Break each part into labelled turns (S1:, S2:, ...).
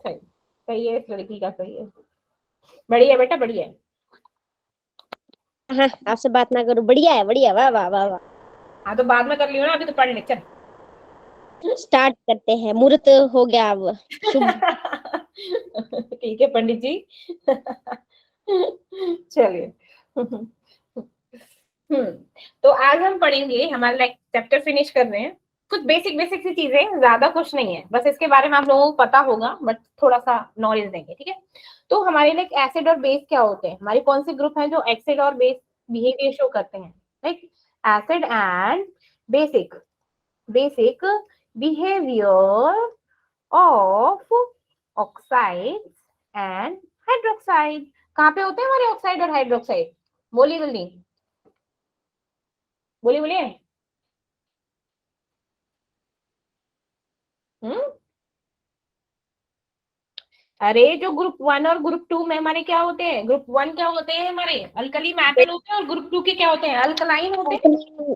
S1: Hydroxide. सही है, इस लड़की का सही है, बढ़िया बेटा बढ़िया है।
S2: हाँ, आपसे बात ना करूं, बढ़िया है, बढ़िया, वाह वाह वाह वाह।
S1: हाँ तो बाद में कर लियो ना, अभी तो पढ़ ले चल।
S2: स्टार्ट करते हैं, मुहूर्त हो गया अब शुभ।
S1: ठीक है पंडित जी। चलिए। हम्म तो आज हम पढ़ेंगे, हमारा लाइक चैप्टर फिनिश कर रहे हैं। कुछ बेसिक बेसिक सी चीजें, ज्यादा कुछ नहीं है, बस इसके बारे में आप लोगों को पता होगा, बट थोड़ा सा नॉलेज देंगे, ठीक है। तो हमारे लाइक एसिड और बेस क्या होते हैं, हमारे कौन से ग्रुप हैं जो एसिड और बेस बिहेवियर शो करते हैं, like acid and basic. Basic behaviour of oxide and hydroxide. कहाँ पे होते हैं हमारे ऑक्साइड और हाइड्रोक्साइड, बोलिए जल्दी, बोलिए बोलिए। हम्म अरे जो ग्रुप 1 और ग्रुप 2 में हमारे क्या होते हैं, ग्रुप 1 क्या होते हैं हमारे अल्कली मेटल होते हैं, और ग्रुप 2 के क्या होते हैं, अल्कलाइन होते हैं,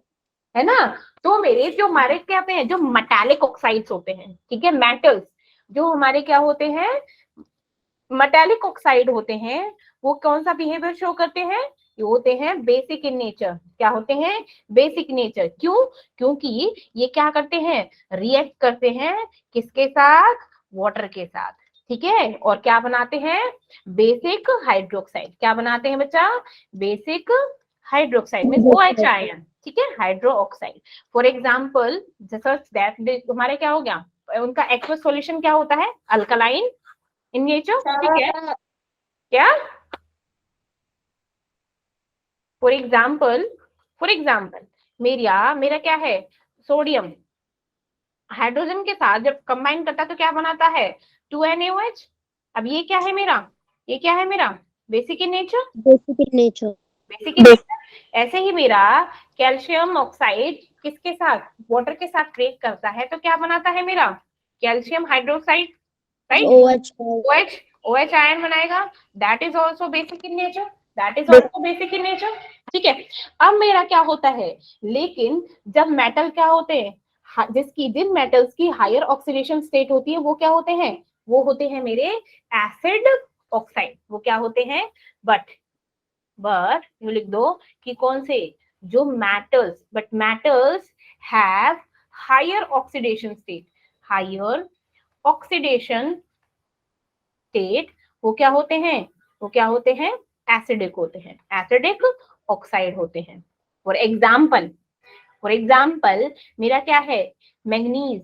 S1: है ना। तो मेरे जो हमारे क्या होते हैं, जो मेटालिक ऑक्साइड्स होते हैं, ठीक है, मेटल्स जो हमारे क्या होते हैं, मेटालिक ऑक्साइड होते हैं, वो कौन सा बिहेवियर शो करते हैं, ये होते हैं बेसिक इन नेचर। क्या होते हैं, बेसिक नेचर। क्यों, क्योंकि ये क्या करते हैं, रिएक्ट करते हैं किसके साथ, वाटर के साथ, ठीक है, और क्या बनाते हैं, बेसिक हाइड्रोक्साइड। क्या बनाते हैं बच्चा, basic hydroxide mean OH ion, ठीक है, हाइड्रो ऑक्साइड। फॉर एग्जाम्पल जैसा दैट हमारे क्या हो गया, उनका एक्वस सॉल्यूशन क्या होता है, अल्कलाइन इन नेचर, ठीक है, क्या, फॉर एग्जाम्पल मेरा क्या है, सोडियम हाइड्रोजन के साथ जब कंबाइन करता है तो क्या बनाता है, 2NaOH। अब ये क्या है मेरा, ये क्या है मेरा, basic in nature,
S2: basic in nature.
S1: Basic in nature. ऐसे ही मेरा कैल्शियम ऑक्साइड किसके साथ, वाटर के साथ ब्रेक करता है तो क्या बनाता है मेरा, calcium hydroxide, right,
S2: OH।
S1: OH, OH ion बनाएगा, that is also basic in nature, that is also basic in nature, ठीक है। अब मेरा क्या होता है, लेकिन जब मेटल क्या होते हैं, जिन मेटल्स की हायर ऑक्सीडेशन स्टेट होती है वो क्या होते हैं, वो होते हैं मेरे एसिड ऑक्साइड, वो क्या होते हैं, बट यू लिख दो कि कौन से, जो metals, but metals have higher oxidation state, higher oxidation state, वो क्या होते हैं, वो क्या होते हैं, एसिडिक होते हैं, एसिडिक ऑक्साइड होते हैं। फॉर एग्जाम्पल मेरा क्या है, मैग्नीज,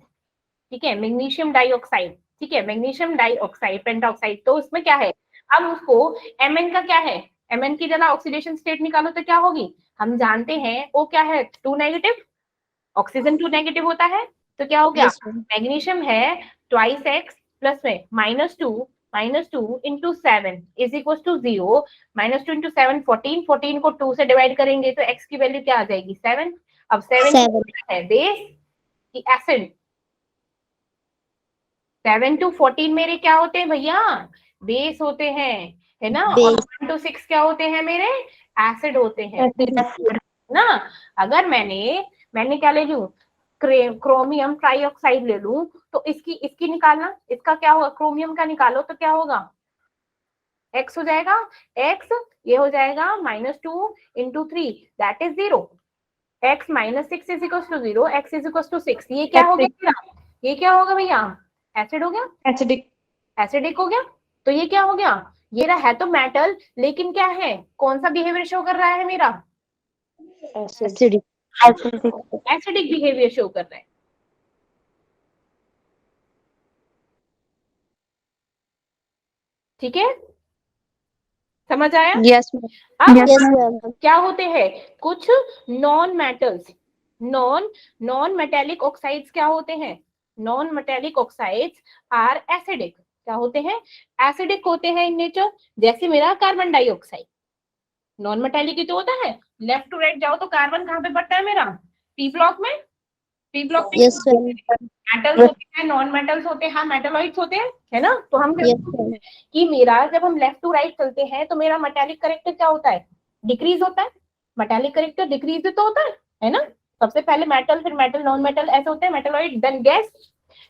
S1: ठीक है, मैग्नीशियम डाइऑक्साइड, ठीक है, मैग्नीशियम डाइऑक्साइड पेंटाऑक्साइड, तो उसमें क्या है, अब उसको Mn का क्या है, Mn की जगह ऑक्सीडेशन स्टेट निकालो तो क्या होगी, हम जानते हैं वो क्या है, 2 नेगेटिव, ऑक्सीजन 2 नेगेटिव होता है, तो क्या हो गया,
S2: यस
S1: मैग्नीशियम है ट्वाइस एक्स प्लस में -2 into 7 is equal to 0, -2 into 7 14, 14 को 2 से डिवाइड करेंगे तो x की वैल्यू क्या आ जाएगी, 7। अब 7 है बेस की एसिड, 7 to 14 मेरे क्या होते हैं भैया, बेस होते हैं, है ना, और 1 to 6 क्या होते हैं मेरे, एसिड होते हैं ना। अगर मैंने क्या ले लूं, क्रोमियम ट्राइऑक्साइड ले लूं, तो इसकी इसकी निकालना, इसका क्या होगा, क्रोमियम का निकालो तो क्या होगा, x हो जाएगा, x ये हो जाएगा -2 into 3 that is 0, x -6 is equal to 0, x is equal to 6, ये क्या हो गया, ये क्या होगा भैया, एसिड हो गया, एसिडिक हो गया। तो ये क्या हो गया, ये रहा है तो मेटल, लेकिन क्या है, कौन सा बिहेवियर शो कर रहा है मेरा,
S2: एसिडिक।
S1: एसिडिक बिहेवियर शो कर रहा है, ठीक है, समझ आया।
S2: यस
S1: अब
S2: मैम।
S1: क्या होते हैं कुछ non metals, non metallic oxides क्या होते हैं, non metallic oxides are acidic, क्या होते हैं, एसिडिक होते हैं इन नेचर, जैसे मेरा कार्बन डाइऑक्साइड, नॉन मेटेलिक ही तो होता है, लेफ्ट टू राइट जाओ तो कार्बन कहाँ पे बढ़ता है मेरा, पी ब्लॉक में, पी ब्लॉक में
S2: यस मैम।
S1: मेटल्स होते हैं, नॉन मेटल्स होते हैं, हाँ मेटेलॉइड्स होते हैं, है ना। तो हम
S2: यस मैम।
S1: कि मेरा जब हम लेफ्ट टू राइट चलते हैं तो मेरा मेटालिक करेक्टर क्या होता है, डिक्रीज होता है, मेटालिक करेक्टर डिक्रीज तो होता है ना। सबसे पहले मेटल, फिर मेटल, नॉन मेटल ऐसे होते हैं, metalloid then gas,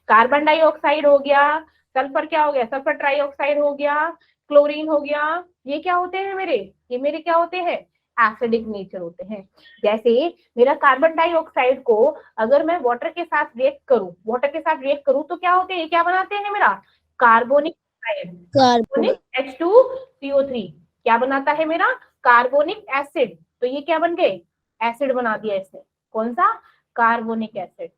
S1: carbon dioxide हो गया, सल्फर क्या हो गया, सल्फर ट्राइऑक्साइड हो गया, क्लोरीन हो गया, ये क्या होते हैं मेरे, ये मेरे क्या होते हैं, एसिडिक नेचर होते हैं। जैसे मेरा कार्बन डाइऑक्साइड को अगर मैं वाटर के साथ रिएक्ट करूं तो क्या होते हैं, ये क्या बनाते हैं मेरा, कार्बोनिक
S2: कार्बन
S1: H2CO3 क्या बनाता है मेरा, कार्बोनिक एसिड। तो ये क्या बन गए, एसिड बना दिया इसने, कौन सा, कार्बोनिक एसिड।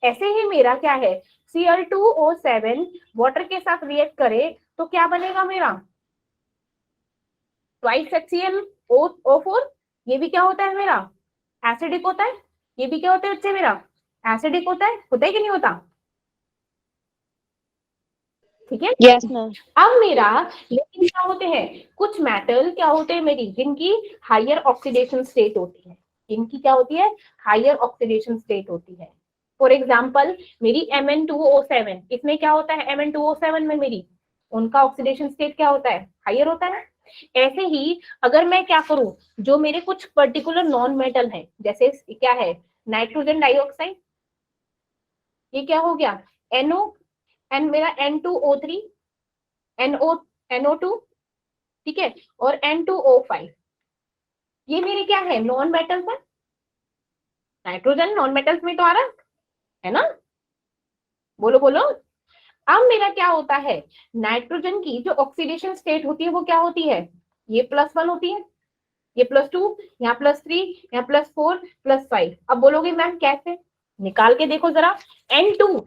S1: ऐसे ही मेरा क्या है, Cl2O7 वाटर के साथ रिएक्ट करे तो क्या बनेगा मेरा, ट्वाइस HClO4, ये भी क्या होता है मेरा, एसिडिक होता है। ये भी क्या होता है बच्चे मेरा, एसिडिक होता है कि नहीं होता, ठीक है।
S2: Yes ma'am.
S1: अब मेरा लेकिन क्या होते हैं, कुछ मेटल क्या होते हैं मेरी, जिनकी हायर ऑक्सीडेशन स्टेट होती है, इनकी क्या होती है, हायर ऑक्सीडेशन स्टेट होती है। फॉर एग्जांपल मेरी Mn2O7, इसमें क्या होता है, Mn2O7 में मेरी उनका ऑक्सीडेशन स्टेट क्या होता है, हायर होता है। ऐसे ही अगर मैं क्या करूं, जो मेरे कुछ पर्टिकुलर नॉन मेटल है, जैसे क्या है, नाइट्रोजन डाइऑक्साइड, ये क्या हो गया, NO, एन मेरा N2O3, NO2, ठीक है, और N2O5, ये मेरे क्या है, नॉन मेटल्स है। नाइट्रोजन नॉन मेटल्स में तो आ रहा है ना, बोलो बोलो। अब मेरा क्या होता है, नाइट्रोजन की जो ऑक्सीडेशन स्टेट होती है वो क्या होती है, ये +1 होती है, ये +2, यहाँ +3, यहाँ +4, +5। अब बोलोगे मैम कैसे, निकाल के देखो जरा। N2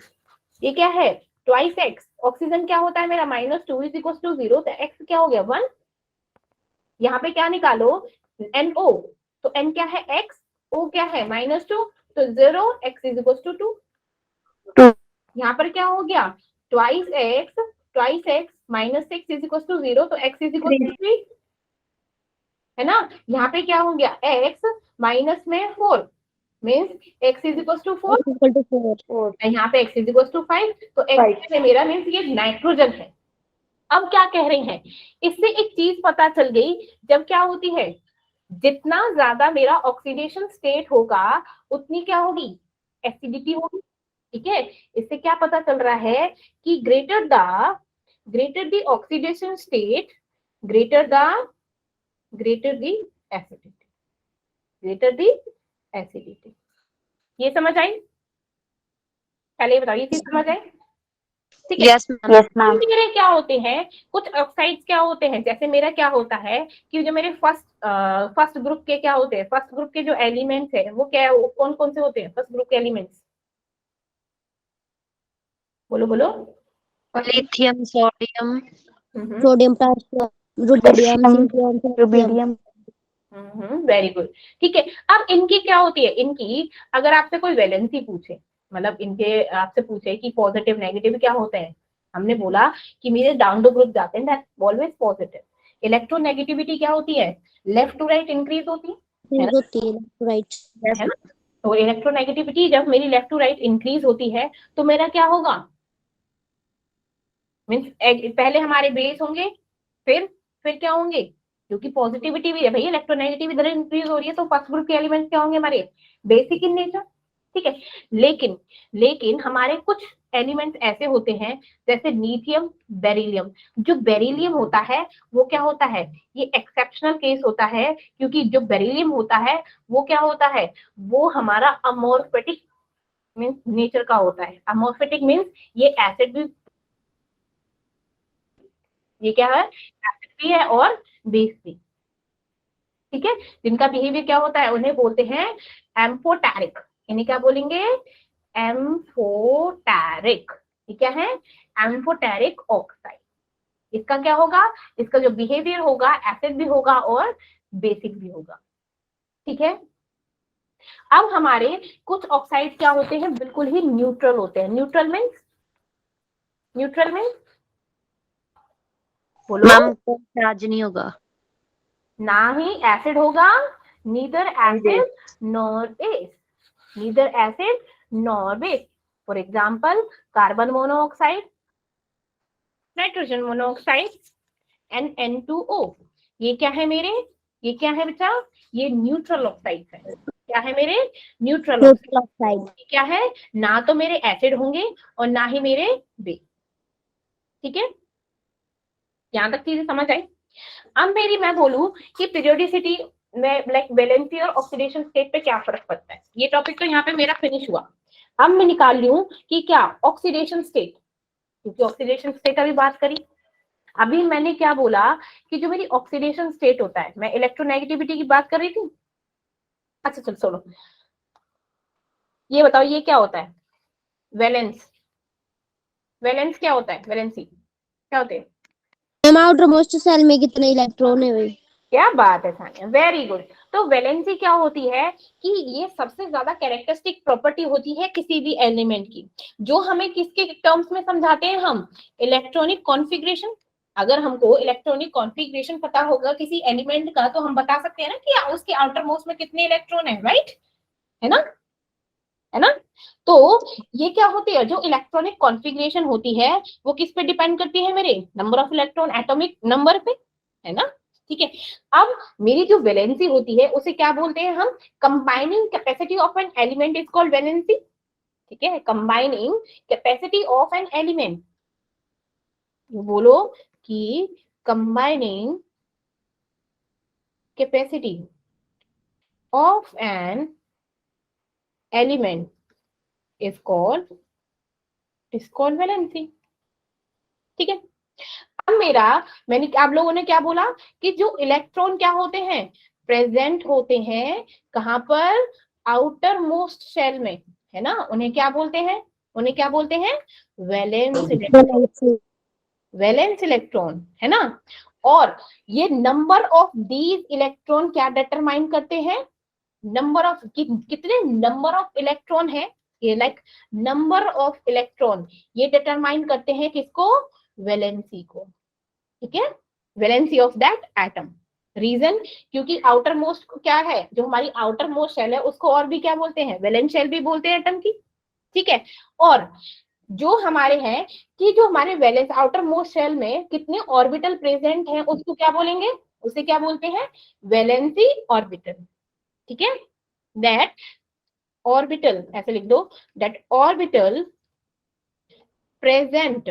S1: ये क्या है, ट्वाइस एक्स, ऑक्सीजन क्या होता है मेरा, -2 = 0, तो एक्स क्या हो गया 1। यहाँ पे क्या निकालो, NO, तो N क्या है x, O क्या है -2, तो 0, x = 2। यहाँ पर क्या हो गया, ट्वाइस x -6 = 0, तो x = 3, है ना। यहाँ पे क्या हो गया, x माइनस में 4 मीन्स x = 4,
S2: इक्वल टू 4।
S1: यहाँ पे x = 5, तो x में मेरा मीन्स ये नाइट्रोजन है। अब क्या कह रहे हैं, इससे एक चीज पता चल गई, जब क्या होती है, जितना ज्यादा मेरा ऑक्सीडेशन स्टेट होगा उतनी क्या होगी, एसिडिटी होगी, ठीक है। इससे क्या पता चल रहा है कि greater the oxidation state, greater the acidity, greater the acidity. ये समझ आई, पहले बताओ ये चीज समझ आई, ठीक है।
S2: Yes ma'am.
S1: मेरे क्या होते हैं, कुछ ऑक्साइड्स क्या होते हैं, जैसे मेरा क्या होता है कि जो मेरे फर्स्ट ग्रुप के क्या होते हैं, फर्स्ट ग्रुप के जो एलिमेंट्स है वो क्या, कौन कौन से होते हैं फर्स्ट ग्रुप के एलिमेंट्स, बोलो बोलो।
S2: Lithium, sodium,
S1: hmm
S2: sodium, potassium, rubidium, caesium, rubidium.
S1: Very good, ठीक है। अब इनकी क्या होती है, इनकी अगर आपसे कोई वैलेंसी पूछे, मतलब इनके आपसे पूछे कि पॉजिटिव नेगेटिव क्या होते हैं, हमने बोला कि मेरे डाउन टू ग्रुप जाते हैं दैट ऑलवेज पॉजिटिव। इलेक्ट्रोनेगेटिविटी क्या होती है, लेफ्ट टू राइट इंक्रीज होती है ना,
S2: होती है, राइट।
S1: है ना। तो इलेक्ट्रोनेगेटिविटी जब मेरी लेफ्ट टू राइट इंक्रीज होती है तो मेरा क्या होगा, मीन्स पहले हमारे बेस होंगे, फिर क्या होंगे, क्योंकि पॉजिटिविटी भी है भैया, इलेक्ट्रोनेगेटिव इधर इंक्रीज हो रही है, तो फर्स्ट ग्रुप के एलिमेंट्स क्या होंगे हमारे, बेसिक इन नेचर, ठीक है। लेकिन हमारे कुछ एलिमेंट्स ऐसे होते हैं, जैसे लिथियम, बेरिलियम। जो बेरिलियम होता है वो क्या होता है, ये एक्सेप्शनल केस होता है, क्योंकि जो बेरिलियम होता है वो क्या होता है, वो हमारा अमोर्फेटिक मीन्स नेचर का होता है। अमोर्फेटिक मीन्स ये एसिड भी, ये क्या है, एसिड भी है और बेस भी, ठीक है। जिनका बिहेवियर क्या होता है उन्हें बोलते हैं एम्फोटेरिक, इन्हें क्या बोलेंगे, एम्फोटेरिक। ये क्या है, एम्फोटेरिक ऑक्साइड। इसका क्या होगा, इसका जो बिहेवियर होगा एसिड भी होगा और बेसिक भी होगा, ठीक है। अब हमारे कुछ ऑक्साइड क्या होते हैं, बिल्कुल ही न्यूट्रल होते हैं। न्यूट्रल मीन्स बोलो,
S2: मैम को चार्ज नहीं होगा।
S1: ना ही एसिड होगा, neither acid nor base, neither acid nor base. For example carbon monoxide, nitrogen monoxide, N2O, ये क्या है मेरे, ये क्या है बेटा, ये न्यूट्रल ऑक्साइड है। क्या है मेरे, न्यूट्रल
S2: न्यूट्रल ऑक्साइड।
S1: क्या है, ना तो मेरे एसिड होंगे और ना ही मेरे बेस। ठीक है, यहां तक चीजें समझ आई। अब मेरी मैं बोलूं कि पीरियोडिसिटी में लाइक वैलेंसी और ऑक्सीडेशन स्टेट पे क्या फर्क पड़ता है, ये टॉपिक तो यहाँ पे मेरा फिनिश हुआ। अब मैं निकाल ली हूँ कि क्या ऑक्सीडेशन स्टेट, क्योंकि ऑक्सीडेशन स्टेट अभी बात करी। अभी मैंने क्या बोला कि जो मेरी ऑक्सीडेशन स्टेट होता है, मैं इलेक्ट्रोनेगेटिविटी की बात कर रही थी। अच्छा चल सुनो, ये बताओ ये क्या होता है, वैलेंस। वैलेंस क्या होता है, वैलेंसी क्या होते हैं?
S2: मैम आउटर मोस्ट सेल में कितने इलेक्ट्रॉन है भाई?
S1: क्या बात है सानिया, वेरी गुड। तो वैलेंसी क्या होती है कि ये सबसे ज्यादा कैरेक्टरिस्टिक प्रॉपर्टी होती है किसी भी एलिमेंट की, जो हमें किसके टर्म्स में समझाते हैं हम, इलेक्ट्रॉनिक कॉन्फ़िगरेशन। अगर हमको इलेक्ट्रॉनिक कॉन्फ़िगरेशन पता होगा किसी एलिमेंट का, तो हम बता सकते हैं ना कि उसके आउटर मोस्ट में कितने इलेक्ट्रॉन है, राइट, है ना, है ना। तो ये क्या होती है, जो इलेक्ट्रॉनिक कॉन्फ़िगरेशन होती है वो किस पे डिपेंड करती है, मेरे number of electron, atomic number पे, है ना। ठीक है, अब मेरी जो वैलेंसी होती है उसे क्या बोलते हैं हम, combining capacity of an element is called valency. ठीक है, combining capacity of an element, बोलो कि combining capacity of an element is called valency. ठीक है, अब मेरा, मैंने आप लोगों ने क्या बोला कि जो इलेक्ट्रॉन क्या होते हैं, प्रेजेंट होते हैं कहां पर, आउटर मोस्ट शेल में, है ना, उन्हें क्या बोलते हैं, उन्हें क्या बोलते हैं, valence electron.
S2: Valency.
S1: Valence electron, है ना। और ये नंबर ऑफ दीज इलेक्ट्रॉन क्या डिटरमाइन करते हैं, नंबर ऑफ कितने नंबर ऑफ इलेक्ट्रॉन है, ये लाइक नंबर ऑफ इलेक्ट्रॉन, ये डिटरमाइन करते हैं किसको, वैलेंसी को। ठीक है, valency of that atom. Reason, क्योंकि आउटर मोस्ट क्या है, जो हमारी आउटर मोस्ट शेल है उसको और भी क्या बोलते हैं, वैलेंस शेल भी बोलते हैं एटम की। ठीक है, और जो हमारे हैं कि जो हमारे वैलेंस आउटर मोस्ट शेल में कितने ऑर्बिटल प्रेजेंट हैं उसको क्या बोलेंगे, उसे क्या बोलते हैं, वैलेंसी ऑर्बिटल। ठीक है, दैट ऑर्बिटल, ऐसे लिख दो, that orbital present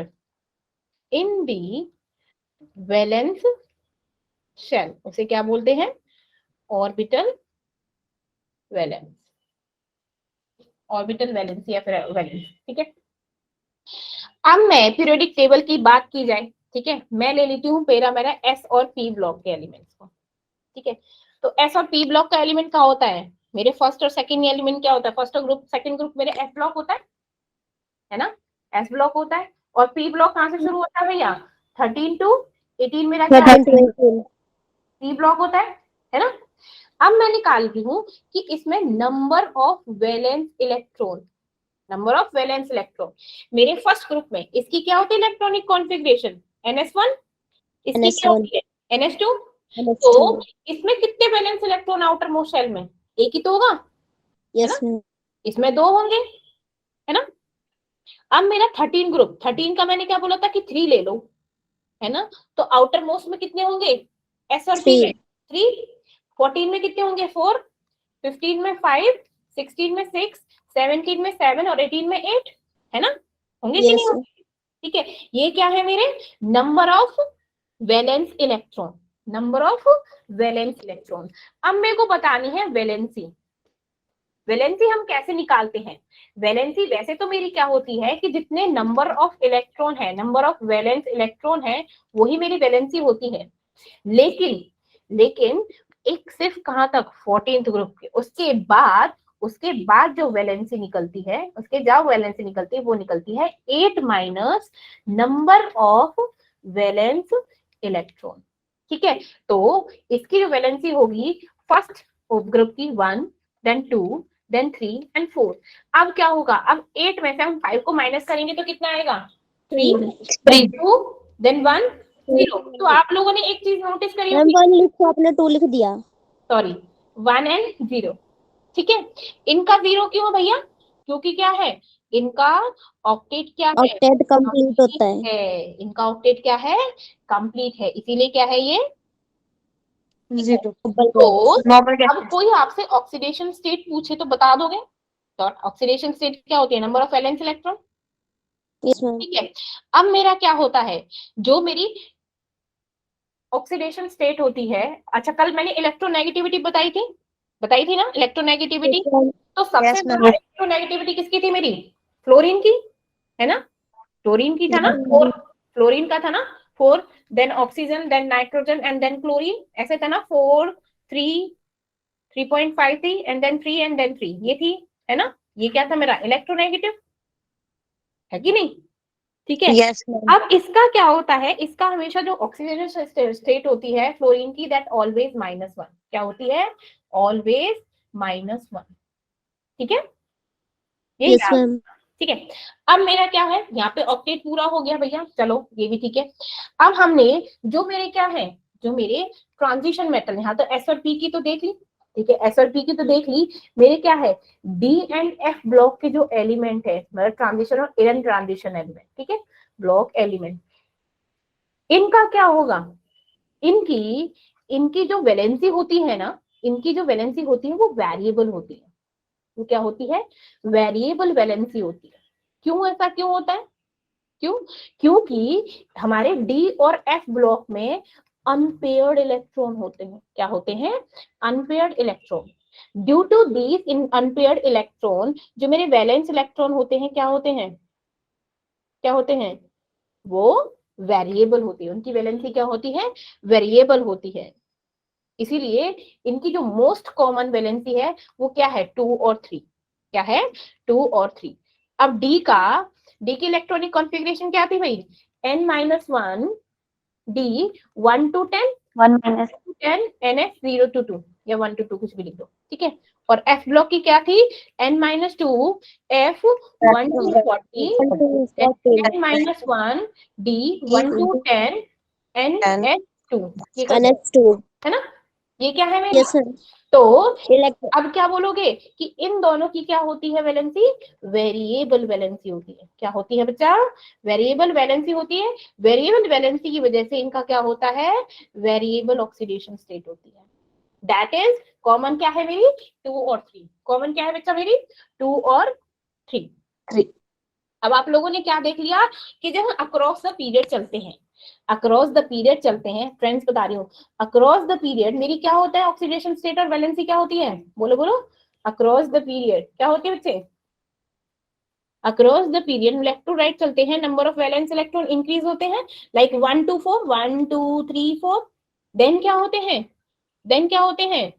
S1: in the valence shell, उसे क्या बोलते हैं, ऑर्बिटल वैलेंस, ऑर्बिटल वैलेंस या फिर वैलेंस। ठीक है, अब मैं पीरियोडिक टेबल की बात की जाए, ठीक है, मैं ले लेती हूँ पहला मेरा एस और पी ब्लॉक के एलिमेंट्स को। ठीक है, तो एस और पी ब्लॉक का एलिमेंट क्या होता है, मेरे फर्स्ट और सेकंड एलिमेंट क्या होता है, फर्स्ट ग्रुप सेकंड ग्रुप मेरे एस ब्लॉक होता है ना, एस ब्लॉक होता है। और पी ब्लॉक कहां से शुरू होता है भैया, 13 टू 18 मेरा क्या है,
S2: 13
S1: पी ब्लॉक होता है ना। अब मैं निकालती हूँ कि इसमें number of valence electron, number of valence electron मेरे फर्स्ट ग्रुप में, इसकी क्या होती है इलेक्ट्रॉनिक कॉन्फ़िगरेशन, NS1, इसकी क्या
S2: NS1
S1: होती है, NS2। तो
S2: NS2
S1: इसमें कितने valence electron outermost shell में, एक ही तो होगा, है
S2: यस
S1: ना, इसमें दो होंगे, है ना। अब मेरा 13 ग्रुप, 13 का मैंने क्या बोला था कि 3 ले लो, है ना। तो आउटर मोस्ट में कितने होंगे, एस और पी
S2: 3
S1: में 3, 14 में कितने होंगे 4, 15 में 5, 16 में 6, 17 में 7 और 18 में 8, है ना, होंगे कि नहीं
S2: यस
S1: होंगे। ठीक है, ये क्या है मेरे number of valence electron, number of valence electron. अब मेरे को बतानी है वैलेंसी। वैलेंसी हम कैसे निकालते हैं, वैलेंसी वैसे तो मेरी क्या होती है कि जितने नंबर ऑफ इलेक्ट्रॉन है, नंबर ऑफ वैलेंस इलेक्ट्रॉन है, वही मेरी वैलेंसी होती है। लेकिन लेकिन एक सिर्फ कहां तक, 14th ग्रुप के, उसके बाद जो वैलेंसी निकलती है, उसके जो वैलेंसी निकलती है वो निकलती है 8 minus number of valence electron. ठीक है, तो इसकी जो वैलेंसी होगी फर्स्ट ग्रुप की 1, देन 2, देन 3 एंड 4। अब क्या होगा, अब 8 में से हम 5 को माइनस करेंगे तो कितना आएगा, 3, 2, देन 1, 0। तो आप लोगों ने एक चीज नोटिस करी
S2: मैम
S1: होगी,
S2: 1 लिखो, आपने 2 लिख दिया।
S1: Sorry, 1 and 0। ठीक है, इनका 0 क्यों है भैया, क्योंकि क्या है, इनका ऑक्टेट क्या है,
S2: ऑक्टेट कंप्लीट होता
S1: complete
S2: है।
S1: है, इनका ऑक्टेट क्या है, कंप्लीट है, इसीलिए क्या है ये
S3: जीरो
S1: तो
S3: नॉर्मल गैस।
S1: अब कोई आपसे ऑक्सीडेशन स्टेट पूछे तो बता दोगे? तो ऑक्सीडेशन स्टेट क्या होती है? Number of valence electron.
S2: Yes ma'am.
S1: ठीक है, अब मेरा क्या होता है, जो मेरी ऑक्सीडेशन स्टेट होती है, अच्छा कल मैंने इलेक्ट्रोनेगेटिविटी बताई थी ना, इलेक्ट्रोनेगेटिविटी। तो सबसे
S3: Yes, ma'am.
S1: ज्यादा इलेक्ट्रोनेगेटिविटी किसकी थी मेरी? फ्लोरीन की, है ना? फ्लोरीन की था ना, 4 फ्लोरीन का था ना, 4, then oxygen, then nitrogen and then chlorine, ऐसे था ना, 4 3 3.53 एंड देन 3 एंड देन 3, ये थी, है ना? ये क्या था मेरा? इलेक्ट्रोनेगेटिव, है कि नहीं? ठीक है।
S3: Yes, ma'am.
S1: अब इसका क्या होता है, इसका हमेशा जो ऑक्सीजन स्टेट होती है फ्लोरीन की, दैट ऑलवेज -1, क्या होती है? ऑलवेज -1। ठीक है, ये
S2: यस
S1: याद।
S2: मैम।
S1: ठीक है, अब मेरा क्या है, यहाँ पे ऑक्टेट पूरा हो गया भैया, चलो ये भी ठीक है। अब हमने जो मेरे क्या है, जो मेरे ट्रांजिशन मेटल, यहाँ तो एस और पी की तो देख ली, ठीक है, एस और पी की तो देख ली। मेरे क्या है, डी एंड एफ ब्लॉक के जो एलिमेंट है, मतलब ट्रांजिशन और एन ट्रांजिशन एलिमेंट, ठीक है, ब्लॉक एलिमेंट, इनका क्या होगा? इनकी इनकी जो वैलेंसी होती है ना, इनकी जो वैलेंसी होती है वो वेरिएबल होती है। वो क्या होती है? वेरिएबल वैलेंसी होती है। क्यों, ऐसा क्यों होता है? क्यों? क्योंकि हमारे डी और एफ ब्लॉक में अनपेयर्ड इलेक्ट्रॉन होते हैं। क्या होते हैं? Unpaired electron. Due to these in unpaired electron, जो मेरे वैलेंस इलेक्ट्रॉन होते हैं, क्या होते हैं? क्या होते हैं? वो वेरिएबल होती है। उनकी वैलेंसी क्या होती है? वेरिएबल होती है। इसीलिए इनकी जो मोस्ट कॉमन वैलेंसी है वो क्या है? 2 और 3। क्या है? 2 और 3। अब डी की इलेक्ट्रॉनिक कॉन्फ़िगरेशन क्या थी भाई? n-1 D 1 to 10
S3: 1 minus
S1: 10 NF 0 to 2 या 1 to 2 कुछ भी लिख दो, ठीक है। और F ब्लॉक की क्या थी? n-2 F 1 to 40 n-1 D 1 to 10 NF2, ये कर दो,
S2: NF2।
S1: है ना? ये क्या है मेरी?
S2: Yes ma'am.
S1: तो
S2: इलेक्ट्रो
S1: अब क्या बोलोगे कि इन दोनों की क्या होती है वैलेंसी? वेरिएबल वैलेंसी होती है। क्या होती है बच्चा? वेरिएबल वैलेंसी होती है। वेरिएबल वैलेंसी की वजह से इनका क्या होता है? वेरिएबल ऑक्सीडेशन स्टेट होती है। दैट इज कॉमन क्या है मेरी? 2 और 3। कॉमन क्या है बच्चा मेरी? 2 और 3।
S3: 3।
S1: अब आप लोगों ने क्या देख लिया कि जब हम अक्रॉस द पीरियड चलते हैं, अक्रॉस द पीरियड चलते हैं, फ्रेंड्स बता रही हूँ, अक्रॉस द पीरियड मेरी क्या होता है? ऑक्सीडेशन स्टेट और वैलेंसी क्या होती है? बोलो बोलो। अक्रॉस द पीरियड क्या होती है बच्चे? Across the period left to right चलते हैं, number of valence electron increase होते हैं, लाइक 1 to 4, 1 2 3 4। देन क्या होते हैं? देन क्या होते हैं?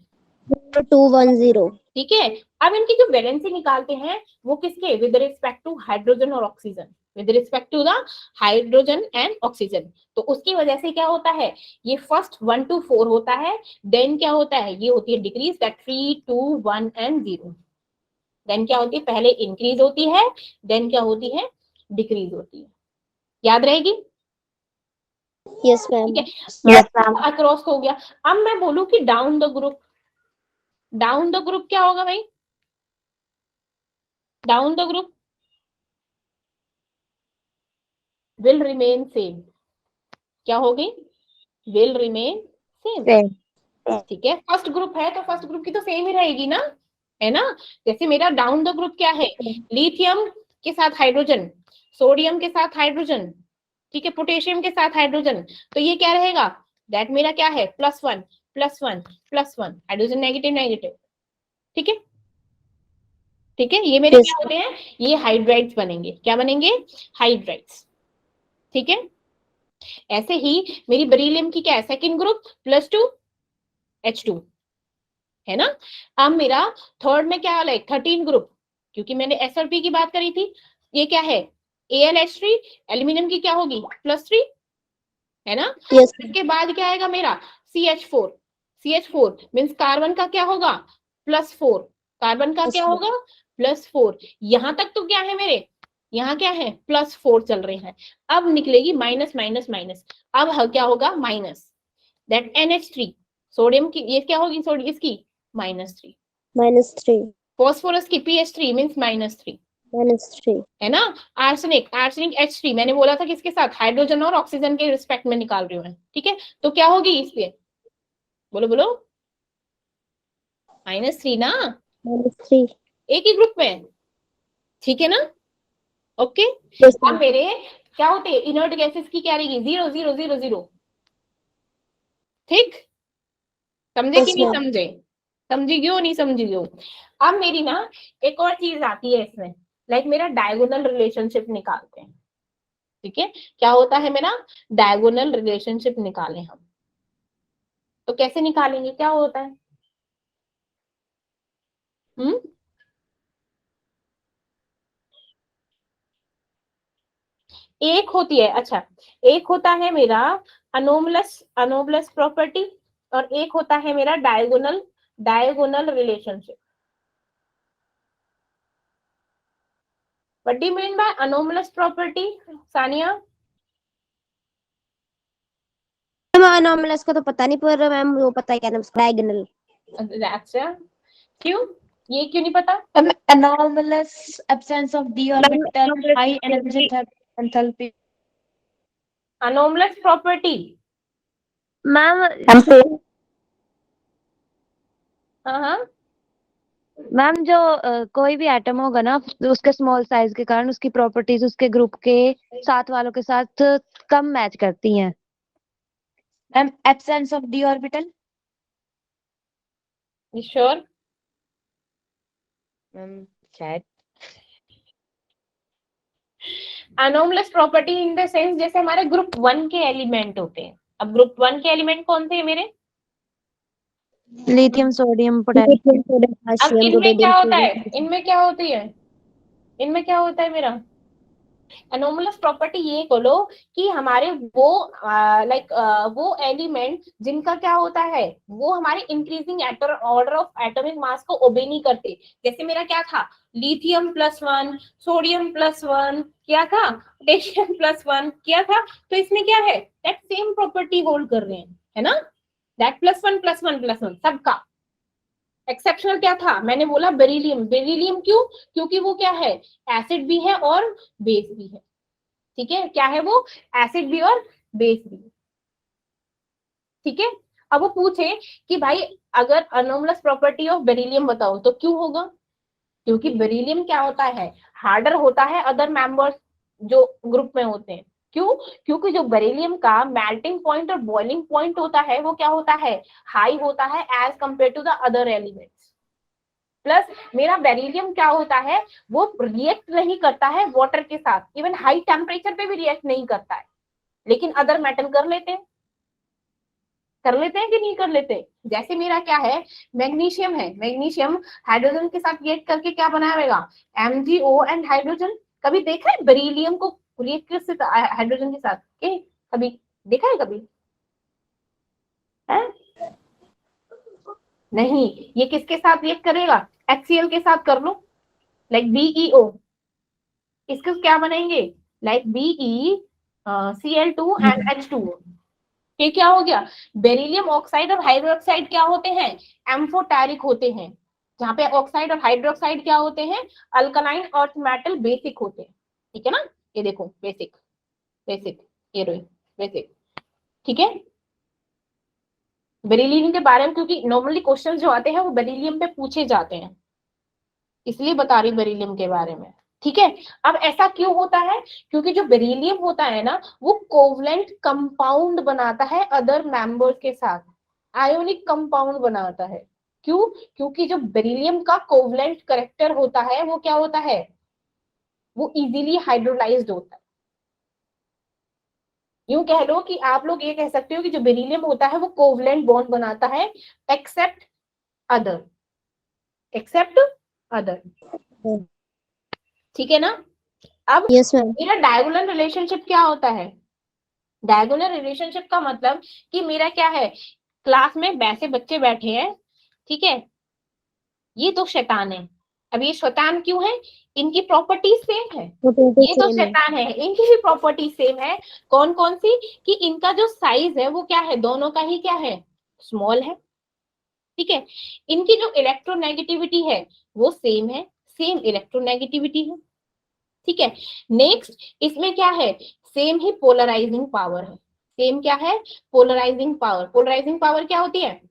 S2: 210।
S1: ठीक है। अब इनकी जो वैलेंसी निकालते हैं वो किसके? विद रिस्पेक्ट टू हाइड्रोजन और oxygen, with respect to the hydrogen and oxygen. तो उसकी वजह से क्या होता है? ये फर्स्ट 1 to 4 होता है, देन क्या होता है? ये होती है डिक्रीज, दैट 3 2 1 एंड 0। देन क्या होती है? पहले इंक्रीज होती है, देन क्या होती है? डिक्रीज होती है। याद रहेगी?
S2: Yes ma'am.
S1: ठीक है,
S3: Yes, ma'am.
S1: अक्रॉस हो गया। अब मैं बोलूं कि down the group, down the group क्या होगा भाई? Down the group will remain same। क्या होगी? will remain same।
S3: Same.
S1: ठीक है, फर्स्ट ग्रुप है तो फर्स्ट ग्रुप की तो सेम ही रहेगी ना, है ना? जैसे मेरा डाउन द ग्रुप क्या है? लिथियम के साथ हाइड्रोजन, सोडियम के साथ हाइड्रोजन, ठीक है, पोटेशियम के साथ हाइड्रोजन, तो ये क्या रहेगा? दैट मेरा क्या है? +1 +1 +1, हाइड्रोजन नेगेटिव नेगेटिव। ठीक है, ठीक है, ये मेरे
S2: Yes.
S1: क्या होते हैं? ये हाइड्राइड्स बनेंगे। क्या बनेंगे? हाइड्राइड्स। ठीक है, ऐसे ही मेरी बेरिलियम की क्या है? सेकंड ग्रुप +2 H2, है ना? अब मेरा थर्ड में क्या है? 13 ग्रुप, क्योंकि मैंने SR-P की बात करी थी। ये क्या है? AlH3, एल्यूमिनियम की क्या होगी? +3, है ना?
S2: Yes.
S1: इसके बाद क्या आएगा मेरा? CH4। CH4 मीन्स कार्बन का क्या होगा? +4। कार्बन का क्या होगा? +4। यहां तक तो क्या है मेरे? यहाँ क्या है? +4 चल रहे हैं। अब निकलेगी माइनस माइनस माइनस। अब क्या होगा? माइनस, दैट NH3, सोडियम की ये क्या होगी? सोडियम इसकी -3,
S2: -3।
S1: फॉस्फोरस की PH3 मीन्स -3,
S2: -3।
S1: है ना? आर्सेनिक, आर्सेनिक H3, मैंने बोला था किसके साथ? हाइड्रोजन और ऑक्सीजन के रिस्पेक्ट में निकाल रही हूँ मैं, ठीक है? तो क्या होगी इस पे? बोलो बोलो, -3 ना,
S2: -3।
S1: एक ही ग्रुप में, ठीक है ना, ओके।
S2: yes
S1: अब
S2: ma'am।
S1: मेरे क्या होते हैं इनर्ट गैसेस की, क्या रहेगी 0 0 0 0, ठीक, समझे कि
S2: yes
S1: नहीं
S2: ma'am।
S1: समझे, समझी क्यों नहीं समझी क्यों। अब मेरी ना एक और चीज आती है इसमें, लाइक मेरा डायगोनल रिलेशनशिप निकालते हैं, ठीक है, क्या होता है मेरा डायगोनल रिलेशनशिप निकालें हम, तो कैसे निकालेंगे, क्या होता है, हम्म, एक होती है, अच्छा, एक होता है मेरा अनोमलस अनोमलस प्रॉपर्टी, और एक होता है मेरा diagonal diagonal relationship. What do you mean by anomalous property, Sania.
S2: Ma'am anomalous का तो पता नहीं, पर मैम वो पता है क्या नाम, डायगोनल।
S1: अच्छा, क्यों, ये क्यों नहीं पता।
S3: Anomalous absence of d orbital, high energy enthalpy.
S1: Anomalous property,
S2: ma'am
S1: हाँ हाँ,
S4: मैम जो कोई भी एटम होगा ना, उसके स्मॉल साइज के कारण उसकी प्रॉपर्टीज उसके ग्रुप के साथ वालों के साथ कम मैच करती हैं।
S3: Ma'am, absence of d orbital.
S1: Sure,
S3: Ma'am, शायद
S1: anomalous property in the sense जैसे हमारे ग्रुप 1 के एलिमेंट होते हैं। अब ग्रुप 1 के एलिमेंट कौन से हैं मेरे,
S4: लिथियम, सोडियम, पोटेशियम।
S1: अब इनमें क्या होता है, इनमें क्या होती है, इनमें क्या होता है मेरा एनोमलस प्रॉपर्टी, ये बोलो कि हमारे वो लाइक वो एलिमेंट जिनका क्या होता है, वो हमारे increasing order of atomic mass को ओबे नहीं करते। जैसे मेरा क्या था, लिथियम +1, सोडियम +1 क्या था, पोटेशियम +1 किया था, तो इसमें क्या है दैट सेम प्रॉपर्टी होल्ड कर रहे हैं, है ना, दैट +1 +1 +1 सबका। एक्सेप्शनल क्या था, मैंने बोला बेरिलियम, बेरिलियम क्यों, क्योंकि वो क्या है एसिड भी है और बेस भी है, ठीक है, क्या है वो एसिड भी और बेस भी, ठीक है। अब वो पूछे कि भाई अगर अनोमलस प्रॉपर्टी ऑफ बेरिलियम बताओ, तो क्यों होगा, क्योंकि बेरिलियम क्या होता है हार्डर होता है अदर मेंबर्स जो ग्रुप में होते हैं। क्यों, क्योंकि जो बेरिलियम का मेल्टिंग पॉइंट और बॉइलिंग पॉइंट होता है वो क्या होता है हाई होता है as compare to the other elements. Plus मेरा बेरिलियम क्या होता है वो रिएक्ट नहीं करता है वाटर के साथ, इवन हाई टेम्परेचर पे भी रिएक्ट नहीं करता है, लेकिन अदर मेटल कर लेते हैं, कर लेते हैं कि नहीं कर लेते। जैसे मेरा क्या है मैग्नीशियम है, मैग्नीशियम हाइड्रोजन के साथ रिएक्ट करके क्या बनाएगा MgO एंड हाइड्रोजन। कभी देखा है बेरिलियम को रिएक्ट से हाइड्रोजन के साथ के, कभी देखा है कभी है? नहीं, ये किसके साथ रिएक्ट करेगा HCl के साथ कर लो, लाइक BeO, इसका क्या बनाएंगे लाइक BeCl2 एंड H2O। ये क्या हो गया बेरिलियम ऑक्साइड और हाइड्रोक्साइड क्या होते हैं एम्फोटेरिक होते हैं, जहां पे ऑक्साइड और हाइड्रोक्साइड क्या होते हैं अल्कलाइन अर्थ मेटल बेसिक होते हैं, ठीक है ना, ये देखो बेसिक बेसिक, ये रही बेसिक, ठीक है। बेरिलियम के बारे में क्योंकि नॉर्मली क्वेश्चंस जो आते हैं वो बेरिलियम पे पूछे जाते हैं, इसलिए बता रही बेरिलियम के बारे में, ठीक है। अब ऐसा क्यों होता है, क्योंकि जो बेरिलियम होता है ना वो कोवलेंट कंपाउंड बनाता है अदर मेंबर्स के साथ, आयोनिक कंपाउंड बनाता है। क्यों, क्योंकि जो बेरिलियम का कोवलेंट करेक्टर होता है वो क्या होता है वो इजीली हाइड्रोलाइज्ड होता है। यूं कह लो कि आप लोग ये कह सकते हो कि जो बेरिलियम होता है वो कोवलेंट बॉन्ड बनाता है एक्सेप्ट अदर, एक्सेप्ट अदर, ठीक है ना। अब
S2: यस मैम।
S1: मेरा डायगोनल रिलेशनशिप क्या होता है, डायगोनल रिलेशनशिप का मतलब कि मेरा क्या है क्लास में वैसे बच्चे बैठे हैं, ठीक है, ये तो शैतान है। अब ये शैतान क्यों है, इनकी प्रॉपर्टी सेम है, ये तो शैतान है इनकी भी प्रॉपर्टी सेम है। कौन कौन सी, कि इनका जो साइज है वो क्या है दोनों का ही क्या है स्मॉल है, ठीक है। इनकी जो इलेक्ट्रोनेगेटिविटी है वो सेम है, सेम इलेक्ट्रोनेगेटिविटी है, ठीक है। नेक्स्ट इसमें क्या है सेम ही पोलराइजिंग पावर है, सेम क्या है पोलराइजिंग पावर। पोलराइजिंग पावर क्या होती है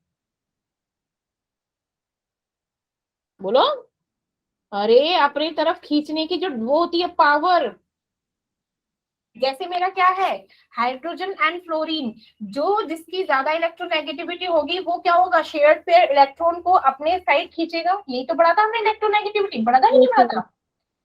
S1: बोलो। अरे अपनी तरफ खींचने की जो वो होती है पावर, जैसे मेरा क्या है हाइड्रोजन एंड फ्लोरीन, जो जिसकी ज्यादा इलेक्ट्रोनेगेटिविटी होगी वो क्या होगा, शेयर्ड पेयर इलेक्ट्रॉन को अपने साइड खींचेगा। यही तो पढ़ा था हमने इलेक्ट्रोनेगेटिविटी, पढ़ा था कि नहीं
S2: Yes,
S1: पढ़ा
S2: ma'am.
S1: था,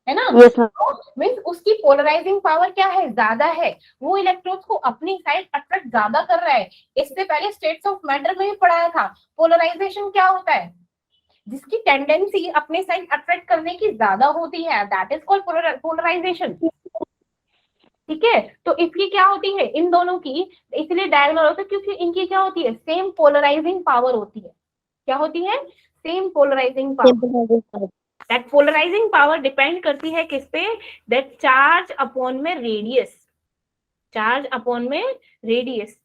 S1: है ना।
S2: Yes, ma'am.
S1: तो मीन्स उसकी पोलराइजिंग पावर क्या है, ज्यादा है, वो इलेक्ट्रॉन्स को अपनी साइड अट्रैक्ट ज्यादा कर रहा है। इससे पहले स्टेट्स ऑफ मैटर में भी पढ़ाया था, पोलराइजेशन क्या होता है, जिसकी टेंडेंसी अपने साइड अट्रैक्ट करने की ज्यादा होती है, दैट इज कॉल्ड पोलराइजेशन। ठीक है, तो इसकी क्या होती है इन दोनों की, इसलिए डायगोनल होता है क्योंकि इनकी क्या होती है, सेम पोलराइजिंग पावर होती है। क्या होती है, same polarising power. That polarising power depend करती है किस पे, दैट चार्ज अपॉन में रेडियस, चार्ज अपॉन में रेडियस।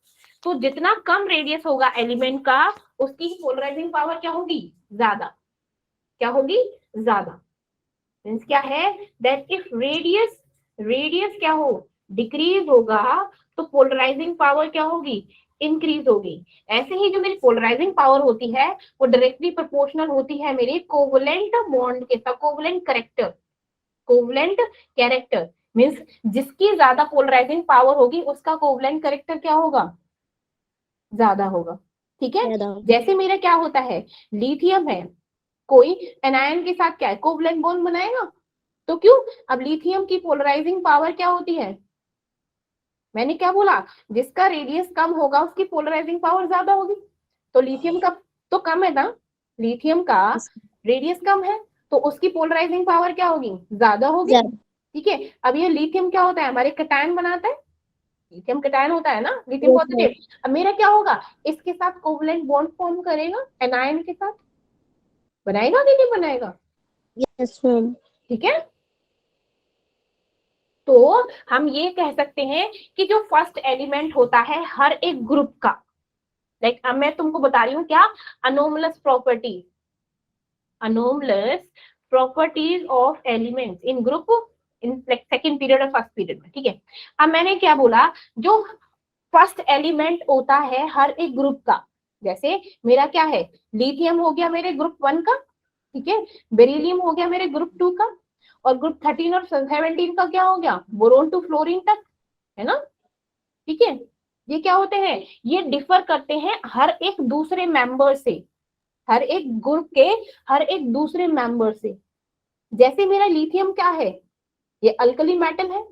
S1: तो जितना कम रेडियस होगा एलिमेंट का, उसकी पोलराइजिंग पावर क्या होगी, ज्यादा। क्या होगी, ज्यादा। मीन्स क्या है, दैट इफ रेडियस, रेडियस क्या हो, डिक्रीज होगा, तो पोलराइजिंग पावर क्या होगी, इंक्रीज होगी। ऐसे ही जो मेरी पोलराइजिंग पावर होती है वो डायरेक्टली प्रोपोर्शनल होती है मेरे कोवलेंट बॉन्ड के साथ, covalent character, covalent character means जिसकी ज्यादा पोलराइजिंग पावर होगी उसका कोवलेंट कैरेक्टर क्या होगा, ज्यादा होगा। ठीक है, जैसे मेरा क्या होता है, लिथियम है, कोई एनायन के साथ क्या है, कोवलेंट बॉन्ड बनाएगा। तो क्यों, अब लिथियम की पोलराइजिंग पावर क्या होती है, मैंने क्या बोला, जिसका रेडियस कम होगा उसकी पोलराइजिंग पावर ज्यादा होगी। तो लिथियम का तो कम है ना, लिथियम का रेडियस कम है, तो उसकी पोलराइजिंग पावर क्या होगी, ज्यादा होगी। ठीक है, अब ये लिथियम क्या होता है, हमारे कैटायन बनाता है, लिथियम कैटायन होता है ना, लिथियम पॉजिटिव। अब मेरा क्या होगा, इसके साथ कोवलेंट बॉन्ड फॉर्म करेगा, एनायन के साथ बनाएगा कि नहीं बनाएगा।
S2: Yes, ma'am.
S1: ठीक है, तो हम ये कह सकते हैं कि जो फर्स्ट एलिमेंट होता है हर एक ग्रुप का, लाइक अब मैं तुमको बता रही हूँ क्या, anomalous properties, anomalous properties of elements in group, in second period और फर्स्ट पीरियड में। ठीक है, अब मैंने क्या बोला, जो फर्स्ट एलिमेंट होता है हर एक ग्रुप का, जैसे मेरा क्या है, लिथियम हो गया मेरे ग्रुप 1 का, ठीक है, बेरिलियम हो गया मेरे ग्रुप 2 का, और ग्रुप 13 और 17 का क्या हो गया, बोरोन टू फ्लोरीन तक, है ना। ठीक है, ये क्या होते हैं, ये डिफर करते हैं हर एक दूसरे मेंबर से, हर एक ग्रुप के हर एक दूसरे मेंबर से। जैसे मेरा लिथियम क्या है, ये अल्कली मेटल है,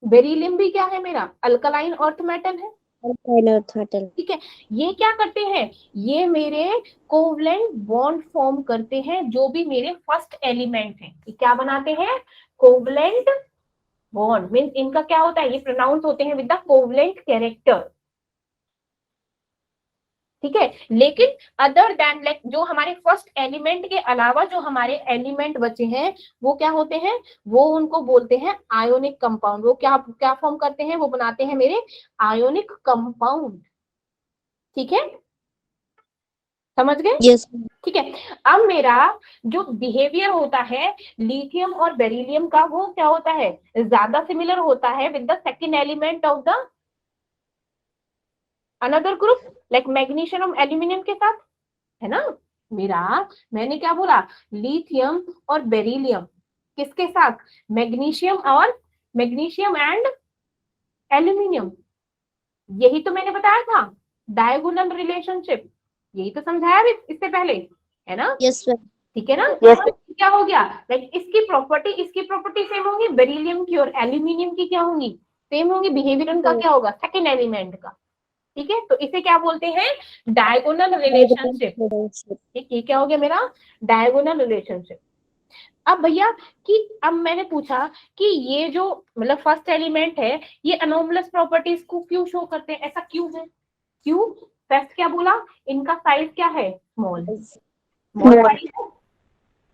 S1: बेरिलियम भी क्या है मेरा, अल्कलाइन अर्थ मेटल है। ठीक है, ये क्या करते हैं, ये मेरे कोवलेंट बॉन्ड फॉर्म करते हैं, जो भी मेरे फर्स्ट एलिमेंट हैं, ये क्या बनाते हैं, कोवलेंट बॉन्ड। मींस इनका क्या होता है, ये प्रोनाउंस होते हैं विद द कोवलेंट कैरेक्टर। ठीक है, लेकिन अदर देन लाइक जो हमारे फर्स्ट एलिमेंट के अलावा जो हमारे एलिमेंट बचे हैं वो क्या होते हैं, वो उनको बोलते हैं आयोनिक कंपाउंड। वो क्या क्या फॉर्म करते हैं, वो बनाते हैं मेरे आयोनिक कंपाउंड। ठीक है, समझ गए।
S2: Yes.
S1: ठीक है, अब मेरा जो बिहेवियर होता है लिथियम और बेरिलियम का, वो क्या होता है, ज्यादा सिमिलर होता है with the second element of the another group, like magnesium और एल्यूमिनियम के साथ, है ना। मेरा मैंने क्या बोला, लिथियम और बेरिलियम किसके साथ, मैग्नीशियम एंड एल्यूमिनियम। यही तो मैंने बताया था, डायगोनल रिलेशनशिप, यही तो समझाया भी इससे पहले, है ना।
S2: Yes, ma'am.
S1: ठीक है ना।
S2: Yes.
S1: क्या हो गया, लाइक इसकी प्रॉपर्टी सेम होगी, बेरिलियम की और एल्यूमिनियम की क्या होंगी, सेम होंगी। बिहेवियर उनका क्या होगा, सेकेंड एलिमेंट का। ठीक है, तो इसे क्या बोलते हैं, डायगोनल रिलेशनशिप। ठीक, ये क्या हो गया मेरा, डायगोनल रिलेशनशिप। अब भैया कि अब मैंने पूछा कि ये जो मतलब फर्स्ट एलिमेंट है, ये अनोमलस प्रॉपर्टीज को क्यों शो करते हैं, ऐसा क्यों है, क्यों। फर्स्ट क्या बोला, इनका साइज क्या है, स्मॉल, स्मॉल साइज है।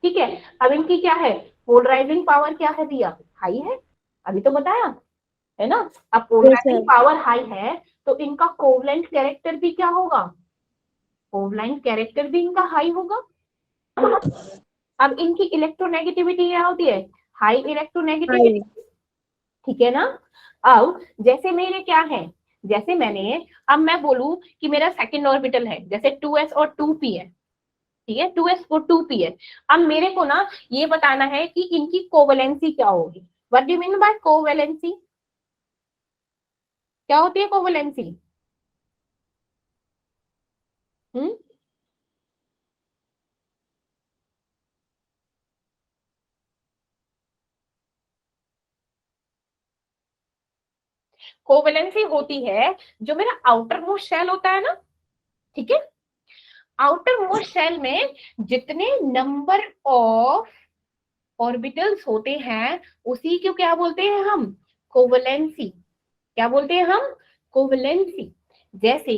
S1: ठीक है, अब इनकी क्या है, पोलराइजिंग पावर क्या है दिया, हाई है, अभी तो बताया, है ना। अब पोलराइजिंग पावर हाई है तो इनका कोवलेंट कैरेक्टर भी क्या होगा, कोवलेंट कैरेक्टर भी इनका हाई होगा। अब इनकी इलेक्ट्रोनेगेटिविटी क्या होती है, हाई इलेक्ट्रोनेगेटिविटी। ठीक है ना। अब जैसे मेरे क्या है, जैसे मैंने अब मैं बोलूं कि मेरा सेकंड ऑर्बिटल है, जैसे 2s और 2p है, ठीक है, 2s और 2p है। अब मेरे को ना ये बताना है कि इनकी कोवेलेंसी क्या होगी। What do you mean by covalency? क्या होती है कोवेलेंसी? हम्म, कोवेलेंसी होती है जो मेरा आउटर मोस्ट शेल होता है ना, ठीक है, आउटर मोस्ट शेल में जितने नंबर ऑफ ऑर्बिटल्स होते हैं उसी को क्या बोलते हैं हम? कोवेलेंसी। क्या बोलते हैं हम? कोवेलेंसी। जैसे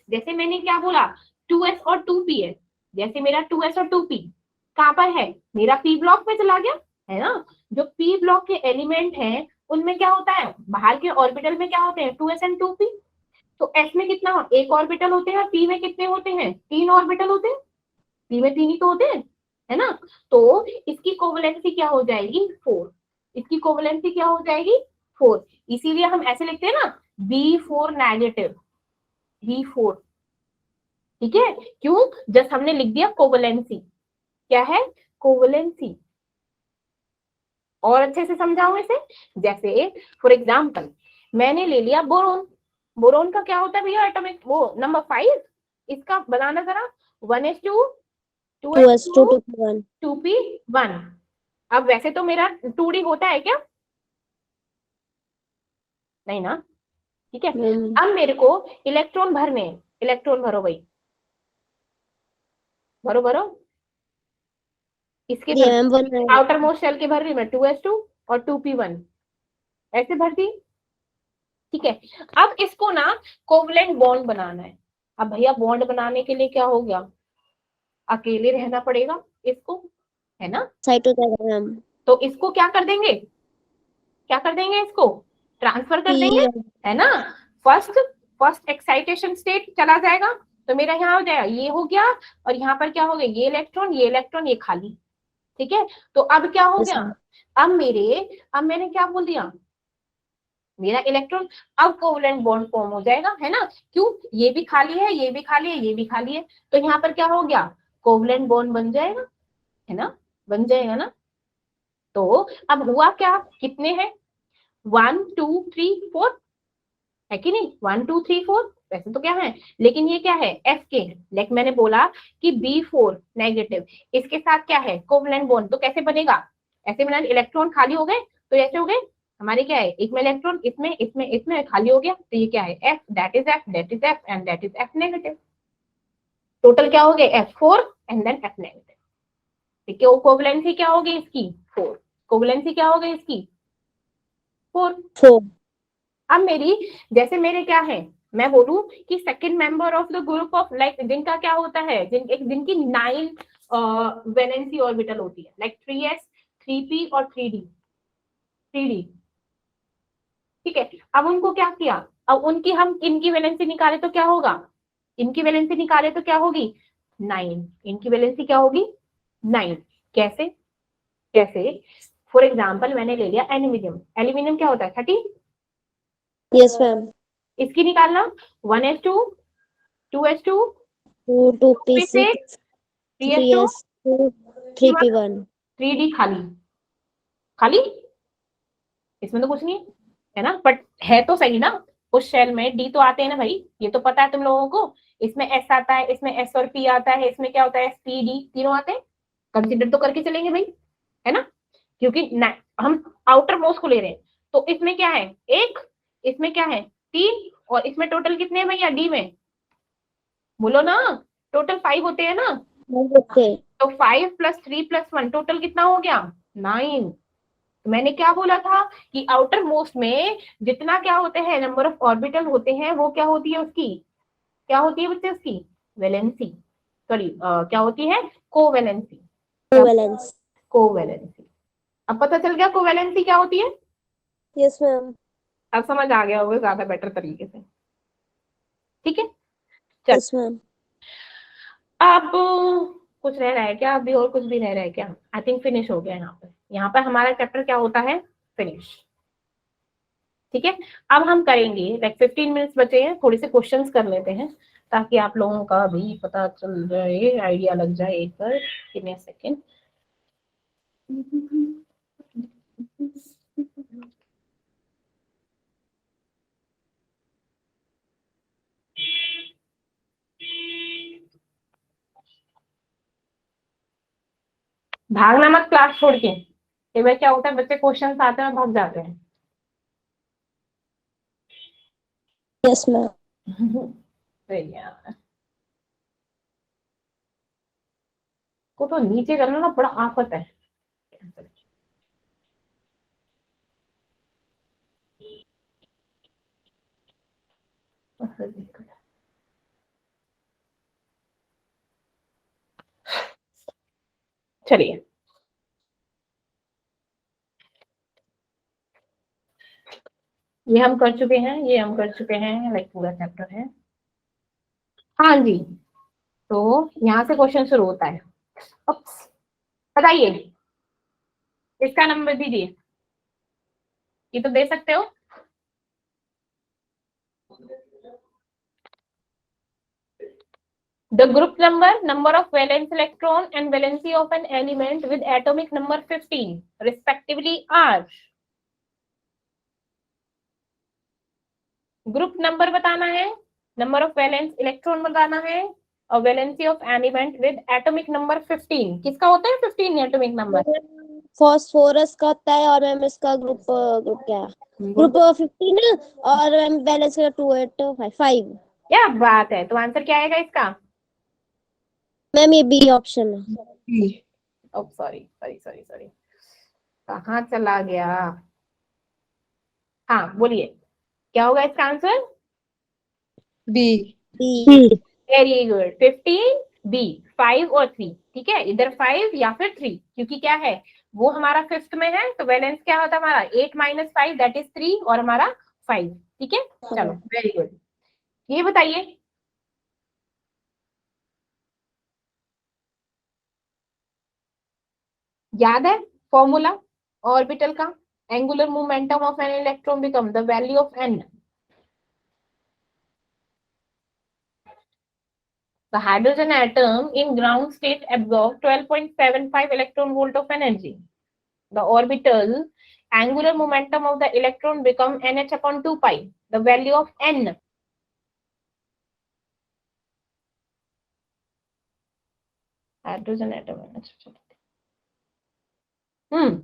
S1: जैसे मैंने क्या बोला, 2s और 2p है, जैसे मेरा 2s और 2p कहां पर है? मेरा p ब्लॉक में चला गया, है ना। जो p ब्लॉक के एलिमेंट हैं उनमें क्या होता है, बाहर के ऑर्बिटल में क्या होते हैं? 2s and 2p। तो s में कितना, एक ऑर्बिटल होते हैं, और p में कितने होते हैं? 3 ऑर्बिटल होते हैं। p में 3 ही तो होते हैं, है ना। तो इसकी कोवेलेंसी क्या हो जाएगी? 4। इसकी कोवेलेंसी क्या हो जाएगी? 4। इसीलिए हम ऐसे लिखते हैं ना, B4 नेगेटिव, B4, ठीक है। क्यों? जस्ट हमने लिख दिया कोवेलेंसी। क्या है? कोवेलेंसी। और अच्छे से समझाऊं इसे, जैसे फॉर एग्जाम्पल मैंने ले लिया बोरोन। बोरोन का क्या होता है भैया? एटॉमिक वो नंबर 5। इसका बनाना जरा, 1s2
S2: 2s2
S1: 2s2
S2: 2p1
S1: 2p1। अब वैसे तो मेरा 2d होता है क्या? नहीं ना, ठीक है। अब मेरे को इलेक्ट्रॉन भरने हैं, इलेक्ट्रॉन भरो भाई, भरो भरो। इसके भर,
S2: मैम 1
S1: आउटर मोस्ट शेल के भर रही मैं 2s2 और 2p1, ऐसे भर दी, ठीक है। अब इसको ना कोवलेंट बॉन्ड बनाना है। अब भैया बॉन्ड बनाने के लिए क्या हो गया? अकेले रहना पड़ेगा इसको, है ना।
S2: साइड हो जाएगा मैम।
S1: तो इसको क्या कर देंगे? क्या कर देंगे? इसको ट्रांसफर कर देंगे, है ना। फर्स्ट फर्स्ट एक्साइटेशन स्टेट चला जाएगा, तो मेरा यहाँ हो जाएगा, ये हो गया, और यहाँ पर क्या हो गया? ये इलेक्ट्रॉन, ये इलेक्ट्रॉन, ये खाली, ठीक है। तो अब क्या हो गया? अब मैंने क्या बोल दिया? मेरा इलेक्ट्रॉन, अब कोवलेंट बॉन्ड फॉर्म हो जाएगा, है ना। क्यों? ये भी खाली है, ये भी खाली है, ये भी खाली है, तो यहाँ पर क्या हो गया? कोवलेंट बॉन्ड बन जाएगा, है ना, बन जाएगा ना। तो अब हुआ क्या? कितने हैं? 1 2 3 4, है कि नहीं? 1 2 3 4 वैसे तो क्या है, लेकिन ये क्या है? एफ के, लाइक मैंने बोला कि B4 नेगेटिव, इसके साथ क्या है? Covalent bond. तो कैसे बनेगा? ऐसे बना, इलेक्ट्रॉन खाली हो गए, तो ऐसे हो गए हमारे, क्या है? एक में इलेक्ट्रॉन, इसमें इसमें इसमें खाली हो गया, तो ये क्या है? F, that is F, that is F, and that is F negative. Total क्या हो गया? F4 and then F negative, ठीक है। कोवलेंसी क्या होगी इसकी? 4। कोवलेंसी क्या हो गई इसकी? 4।
S2: 4
S1: अब मेरी, जैसे मेरे क्या है, मैं बोलूं कि second member of the group of, like जिनका क्या होता है, जिनकी 9 वैलेंसी ऑर्बिटल होती है, लाइक 3s 3p और 3d, ठीक है। अब उनको क्या किया? अब उनकी हम इनकी वैलेंसी निकाले तो क्या होगा? इनकी वैलेंसी निकाले तो क्या होगी? 9। इनकी वैलेंसी क्या होगी? 9। कैसे? कैसे? फॉर एग्जाम्पल मैंने ले लिया एल्यूमिनियम। एल्यूमिनियम क्या होता है? 30।
S2: Yes ma'am.
S1: इसकी निकालना, 1s2 2s2
S2: 2p6
S1: 3s2
S2: 3s2 3p1
S1: 3d खाली, खाली, इसमें तो कुछ नहीं है ना, बट है तो सही ना। उस शेल में डी तो आते हैं ना भाई, ये तो पता है तुम लोगों को। इसमें एस आता है, इसमें एस और पी आता है, इसमें क्या होता है? एस पी डी तीनों आते हैं। कंसिडर तो करके चलेंगे भाई, है ना, क्योंकि हम आउटर मोस्ट को ले रहे हैं। तो इसमें क्या है? एक, इसमें क्या है? 3, और इसमें टोटल कितने हैं भैया डी में? बोलो ना, टोटल 5 होते हैं ना।
S2: ओके।
S1: तो 5 + 3 + 1 टोटल कितना हो गया? 9। मैंने क्या बोला था कि आउटर मोस्ट में जितना क्या होते हैं, नंबर ऑफ ऑर्बिटल होते हैं, वो क्या होती है उसकी? क्या होती है बच्चे उसकी? वैलेंसी, सॉरी क्या होती है? कोवैलेंसी।
S2: कोवैलेंस।
S1: कोवैलेंसी। अब पता चल गया कोवैलेंसी क्या होती है?
S2: Yes ma'am.
S1: अब समझ आ गया होगा ज्यादा बेटर तरीके से, ठीक है। चल,
S2: यस मैम।
S1: अब कुछ रह रहा है क्या? अभी और कुछ भी रह रहा है क्या? आई थिंक फिनिश हो गया यहाँ पर हमारा चैप्टर क्या होता है? फिनिश, ठीक है। अब हम करेंगे, लाइक 15 मिनट्स बचे हैं, थोड़े से क्वेश्चंस कर लेते हैं, ताकि आप लोगों का भी पता चल जाए, आइडिया लग जाए एक बार। Give me a second. भागना मत क्लास छोड़ के। कई बार क्या होता है, बच्चे क्वेश्चन आते हैं और भाग जाते हैं।
S2: Yes ma'am.
S1: सही है। को तो नीचे करना ना बड़ा आफत है। चलिए, ये हम कर चुके हैं, ये हम कर चुके हैं, लाइक पूरा चैप्टर है। हाँ जी, तो यहाँ से क्वेश्चन शुरू होता है। उप्स, बताइए, इसका नंबर दीजिए। ये तो दे सकते हो। The group number of valence electron and valency of an element with atomic number 15 respectively are। Group number बताना है, नंबर ऑफ वैलेंस इलेक्ट्रॉन बताना है, और valency of element with atomic number 15। किसका होता है 15 एटॉमिक नंबर?
S2: फॉस्फोरस का होता है, और मैम इसका ग्रुप ग्रुप क्या है? ग्रुप 15, और मैम बैलेंस का 285।
S1: क्या बात है, तो आंसर क्या आएगा इसका?
S2: मैम ये बी ऑप्शन है।
S1: सॉरी सॉरी सॉरी सॉरी, कहाँ चला गया? हाँ बोलिए, क्या होगा इसका answer?
S3: B।
S2: B.
S1: Very good, 15 B. 5 और 3, ठीक है, इधर 5 या फिर 3, क्योंकि क्या है वो हमारा फिफ्थ में है, तो वैलेंस क्या होता है हमारा 8 - 5 दैट इज 3, और हमारा 5, ठीक है। चलो वेरी गुड। ये बताइए, याद है फॉर्मूला ऑर्बिटल का? Angular momentum of an electron become the value of N. The hydrogen atom in ground state absorbs 12.75 electron volt of energy. The orbital angular momentum of the electron become nh upon 2 pi. The value of n. Hydrogen atom. Hmm.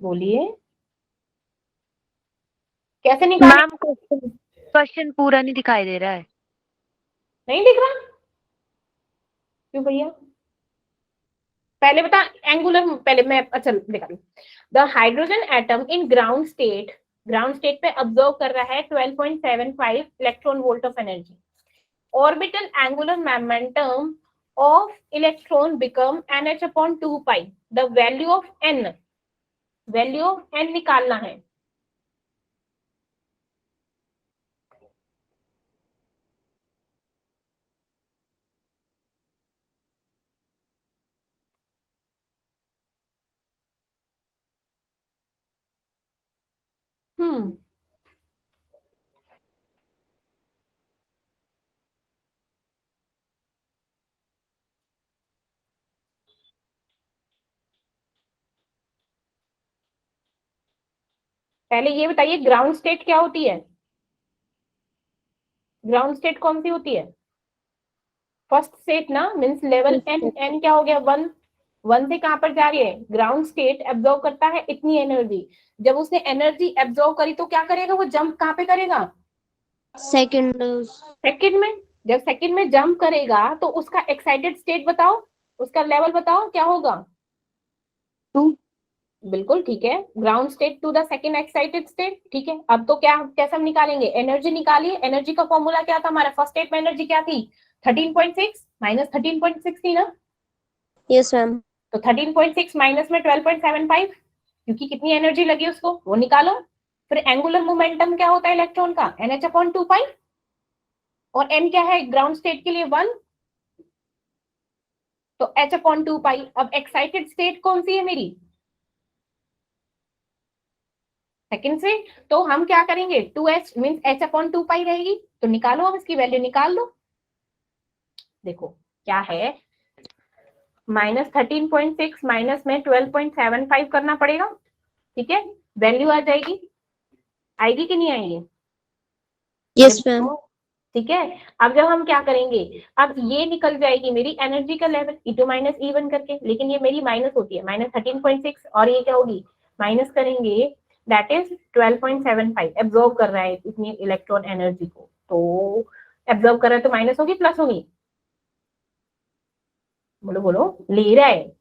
S1: बोलिए, कैसे निकाले?
S4: Ma'am question पूरा नहीं दिखाई दे रहा है।
S1: नहीं दिख रहा क्यों भैया? पहले बता, एंगुलर पहले मैं अच्छा दिखा दूं। The hydrogen atom in ground state पे ऑब्जर्व कर रहा है 12.75 electron volt of energy. Orbital angular momentum of electron become nh upon 2 pi. The value of n, value of n निकालना है। हम्म, पहले ये बताइए ग्राउंड स्टेट क्या होती है? ग्राउंड स्टेट कौन सी होती है? फर्स्ट स्टेट ना, मीन्स लेवल n। n क्या हो गया 1। 1 से कहां पर जा रही है? ग्राउंड स्टेट एब्जॉर्व करता है इतनी एनर्जी। जब उसने एनर्जी एब्जॉर्व करी तो क्या करेगा वो? जंप कहां पे करेगा?
S2: सेकंड।
S1: सेकंड में। जब सेकंड में जंप करेगा तो उसका एक्साइटेड स्टेट बताओ, उसका लेवल बताओ क्या होगा?
S3: 2।
S1: बिल्कुल ठीक है, ground state to the second excited state, ठीक है। अब तो क्या कैसे हम निकालेंगे? एनर्जी निकालिए। एनर्जी का फॉर्मूला क्या था हमारा? फर्स्ट स्टेट में एनर्जी क्या थी? 13.6 माइनस 13.6 थी ना,
S2: यस मैम।
S1: तो 13.6 माइनस में 12.75, क्योंकि कितनी एनर्जी लगी उसको वो निकालो। फिर एंगुलर मोमेंटम क्या होता है इलेक्ट्रॉन का? nh अपॉन 2 पाई, और n क्या है ग्राउंड स्टेट के लिए? 1, तो h अपॉन 2 पाई। अब एक्साइटेड स्टेट कौन सी है मेरी? सेकंड से, तो हम क्या करेंगे 2h मीन्स h अपॉन 2 पाई रहेगी, तो निकालो, अब इसकी वैल्यू निकाल लो। देखो क्या है, -13.6 माइनस में 12.75 करना पड़ेगा, ठीक है, वैल्यू आ जाएगी, आएगी कि नहीं आएगी?
S2: Yes ma'am.
S1: ठीक है, अब जब हम क्या करेंगे, अब ये निकल जाएगी मेरी एनर्जी का लेवल E2 माइनस E1 करके, लेकिन ये मेरी माइनस होती है, -13.6 और ये क्या होगी, माइनस करेंगे, दैट इज 12.75 एब्जॉर्ब कर रहा है इतनी इलेक्ट्रॉन एनर्जी को, तो एब्जॉर्ब कर रहा है तो माइनस होगी प्लस होगी? बोलो बोलो, ले रहा है,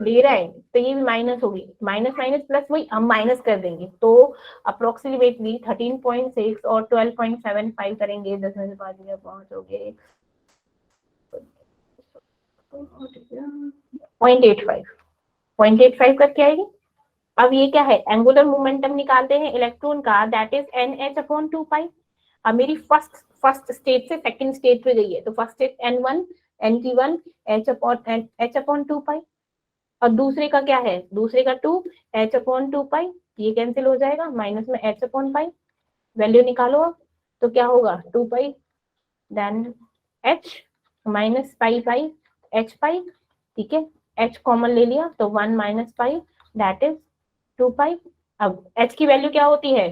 S1: ले रहा है, तो ये भी माइनस होगी, माइनस माइनस प्लस वही हम माइनस कर देंगे, तो अप्रोक्सीमेटली 13.6 और 12.75 करेंगे, 10 में से 5 गया 5 हो गए 0.85 करके आएगी। अब ये क्या है, एंगुलर मोमेंटम निकालते हैं इलेक्ट्रॉन का, दैट इज NH अपॉन 2 पाई। अब मेरी फर्स्ट स्टेट से सेकंड स्टेट पे गई है, तो first state N1 NT1 H upon 2 पाई, और दूसरे का क्या है, दूसरे का 2 H अपॉन 2 पाई, ये कैंसिल हो जाएगा, माइनस में H अपॉन पाई, वैल्यू निकालो अब, तो क्या होगा 2 पाई देन H माइनस पाई पाई H पाई, ठीक है, H कॉमन ले लिया तो 1 माइनस पाई दैट इज 2 पाई। अब H की वैल्यू क्या होती है,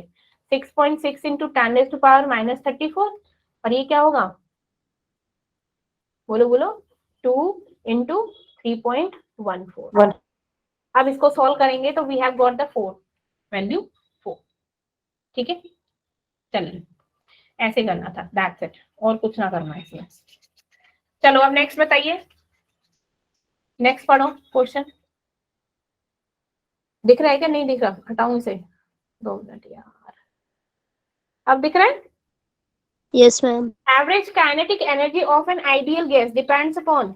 S1: 6.6 इंटू 10⁻−34, और ये क्या होगा, बोलो बोलो, 2 इंटू 3.14। अब इसको सॉल्व करेंगे तो we have got the 4 value 4, ठीक है, चलिए ऐसे करना था, दैट्स इट, और कुछ ना करना इसमें। चलो अब नेक्स्ट बताइए, नेक्स्ट पढ़ो क्वेश्चन, दिख रहा है क्या, नहीं दिख रहा, हटाऊं इसे 2 मिनट यार, अब दिख रहा है?
S2: Yes ma'am.
S1: Average kinetic energy of an ideal gas depends upon,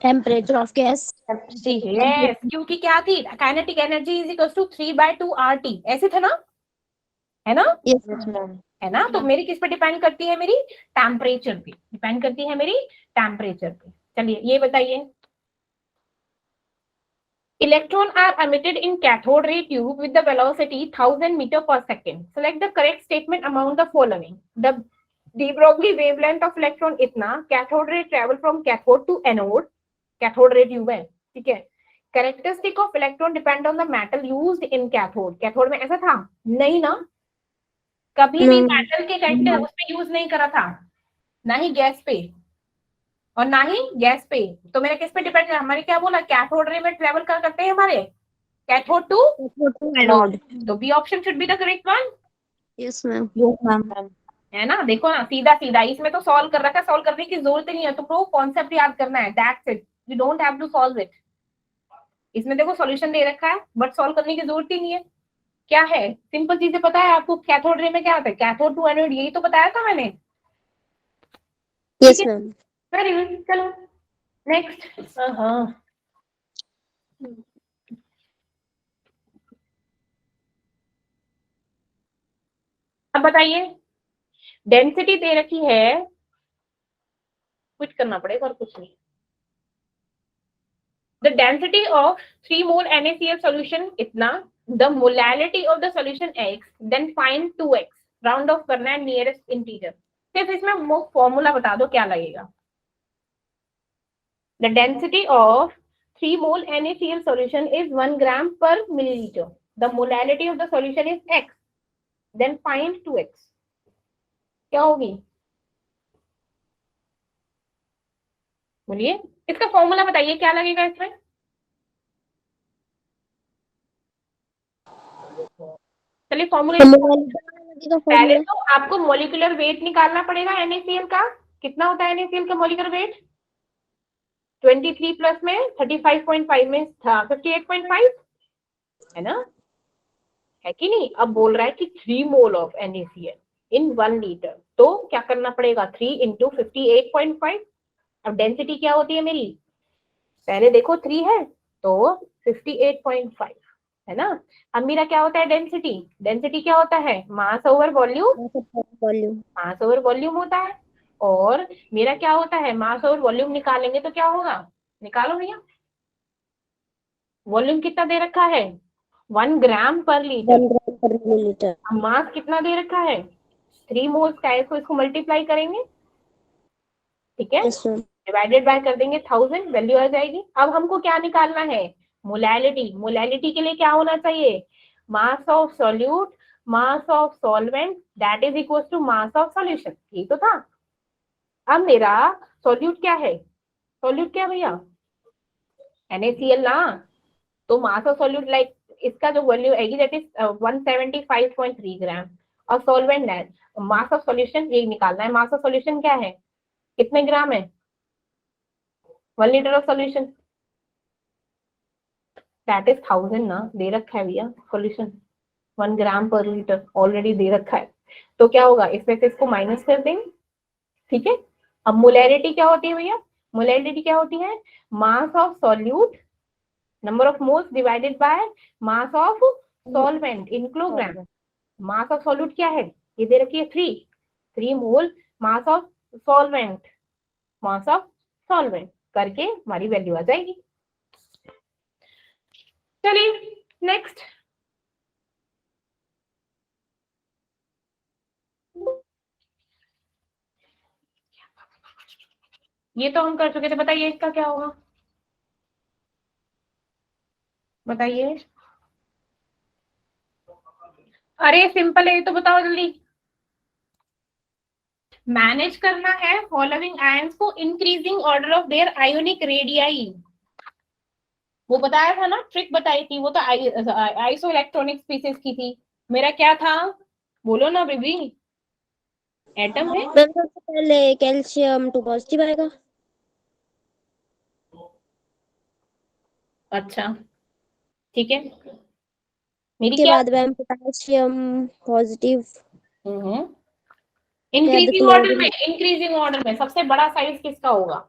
S2: temperature of gas.
S1: Yes, क्योंकि क्या थी, kinetic energy is equal to 3/2 RT, ऐसे थे ना, है ना,
S2: यस
S1: है ना, तो मेरी किस पे डिपेंड करती है, मेरी टेम्परेचर पे डिपेंड करती है, मेरी टेम्परेचर पे। चलिए ये बताइए, electron are emitted in cathode ray tube with the velocity 1000 meter per second. Select the correct statement among the following. The de Broglie wavelength of electron इतना, cathode ray travel from cathode to anode, cathode ray tube है, ठीक है, characteristic of electron depend on the metal used in cathode. cathode में ऐसा था नहीं ना, कभी भी मेटल के कैरेक्टर उस पे यूज नहीं करा था, ना ही गैस पे और ना ही गैस पे, तो मेरा किस पे डिपेंड है, हमारे क्या बोला, कैथोड रे में ट्रेवल कर करते हैं हमारे कैथोड टू एनोड, तो B option should be the correct one.
S2: Yes ma'am.
S1: है ना, देखो ना, सीधा सीधा, इसमें तो सॉल्व कर रखा है, सॉल्व करने की जरूरत नहीं है, तुमको कॉन्सेप्ट याद करना है, that's it, you don't have to solve it. इसमें देखो सॉल्यूशन दे रखा है बट सॉल्व करने की जरूरत ही नहीं है, क्या है, सिंपल चीजें पता है आपको, कैथोड रे में क्या होता है, कैथोड टू एनोड, यही तो बताया था मैंने।
S2: Yes ma'am.
S1: वेरी गुड, चलो नेक्स्ट। हाँ अब बताइए, डेंसिटी दे रखी है, कुछ करना पड़ेगा और कुछ नहीं। The density of 3 mole NaCl solution इतना, the molality of the solution x, then find 2x, round of करना है नियरेस्ट इंटीजर। सिर्फ इसमें फॉर्मूला बता दो क्या लगेगा। The density of 3 mole NaCl solution is 1 gram per milliliter. The molality of the solution is x, then find 2x, क्या होगी, बोलिए, इसका फॉर्मूला बताइए क्या लगेगा इसमें। चलिए फॉर्मूला, पहले तो आपको मोलिकुलर वेट निकालना पड़ेगा NaCl का, कितना होता है NaCl का मोलिकुलर वेट, 23 प्लस में 35.5 में था 58.5, है ना, है कि नहीं। अब बोल रहा है कि 3 mole of NaCl in 1 litre, तो क्या करना पड़ेगा, 3 इंटू 58.5। अब डेंसिटी क्या होती है मेरी, पहले देखो 3 है तो 58.5, है ना। अब मेरा क्या होता है डेंसिटी, डेंसिटी क्या होता है, मास ओवर वॉल्यूम, मास ओवर वॉल्यूम होता है, और मेरा क्या होता है, मास ओवर वॉल्यूम निकालेंगे तो क्या होगा, निकालो भैया। वॉल्यूम कितना दे रखा है? 1 ग्राम पर लीटर।
S2: 1 gram per milliliter.
S1: मास कितना दे रखा है? 3 मोल्स का है, तो इसको मल्टीप्लाई करेंगे, ठीक है,
S2: Yes ma'am.
S1: डिवाइडेड बाय कर देंगे 1000, वैल्यू आ जाएगी। अब हमको क्या निकालना है? मोलैलिटी। मोलैलिटी के लिए क्या होना चाहिए? Mass of solute mass of solvent that is equal to mass of solution. ये तो था। अब मेरा सॉल्यूट क्या है? सॉल्यूट क्या भैया? NaCl ना। तो मास ऑफ सॉल्यूट लाइक इसका जो वैल्यू आएगी दैट इज 175.3 ग्राम। और सॉल्वेंट है, मास ऑफ सॉल्यूशन ये निकालना है। मास ऑफ सॉल्यूशन क्या है? कितने ग्राम है? 1 litre of solution that is 1000 ना, दे रखा है भैया सॉल्यूशन 1 ग्राम पर लीटर ऑलरेडी दे रखा है। तो क्या होगा, इसमें से इसको माइनस कर देंगे, ठीक है। अब मोलैरिटी क्या होती है भैया? मोलैरिटी क्या होती है? Mass of solute number of moles divided by mass of solvent in kilogram. Mass of solute क्या है? ये दे रखी है 3 mole mass of solvent, mass of solvent करके हमारी वैल्यू आ जाएगी। चलिए नेक्स्ट। ये तो हम कर चुके थे, बताइए इसका क्या होगा? बताइए। अरे सिंपल है, ये तो बताओ जल्दी। मैनेज करना है फॉलोइंग आयंस को increasing order of their ionic radii. वो बताया था ना, ट्रिक बताई थी, वो तो आइसो इलेक्ट्रॉनिक स्पीसीज की थी। मेरा क्या था? बोलो ना बेबी। एटम है।
S2: मैम सबसे पहले कैल्शियम 2 पॉजिटिव आएगा.
S1: अच्छा ठीक है। मेरी
S2: उसके
S1: क्या?
S2: बाद ma'am potassium positive.
S1: Increasing order में, इंक्रीजिंग ऑर्डर में सबसे बड़ा साइज किसका होगा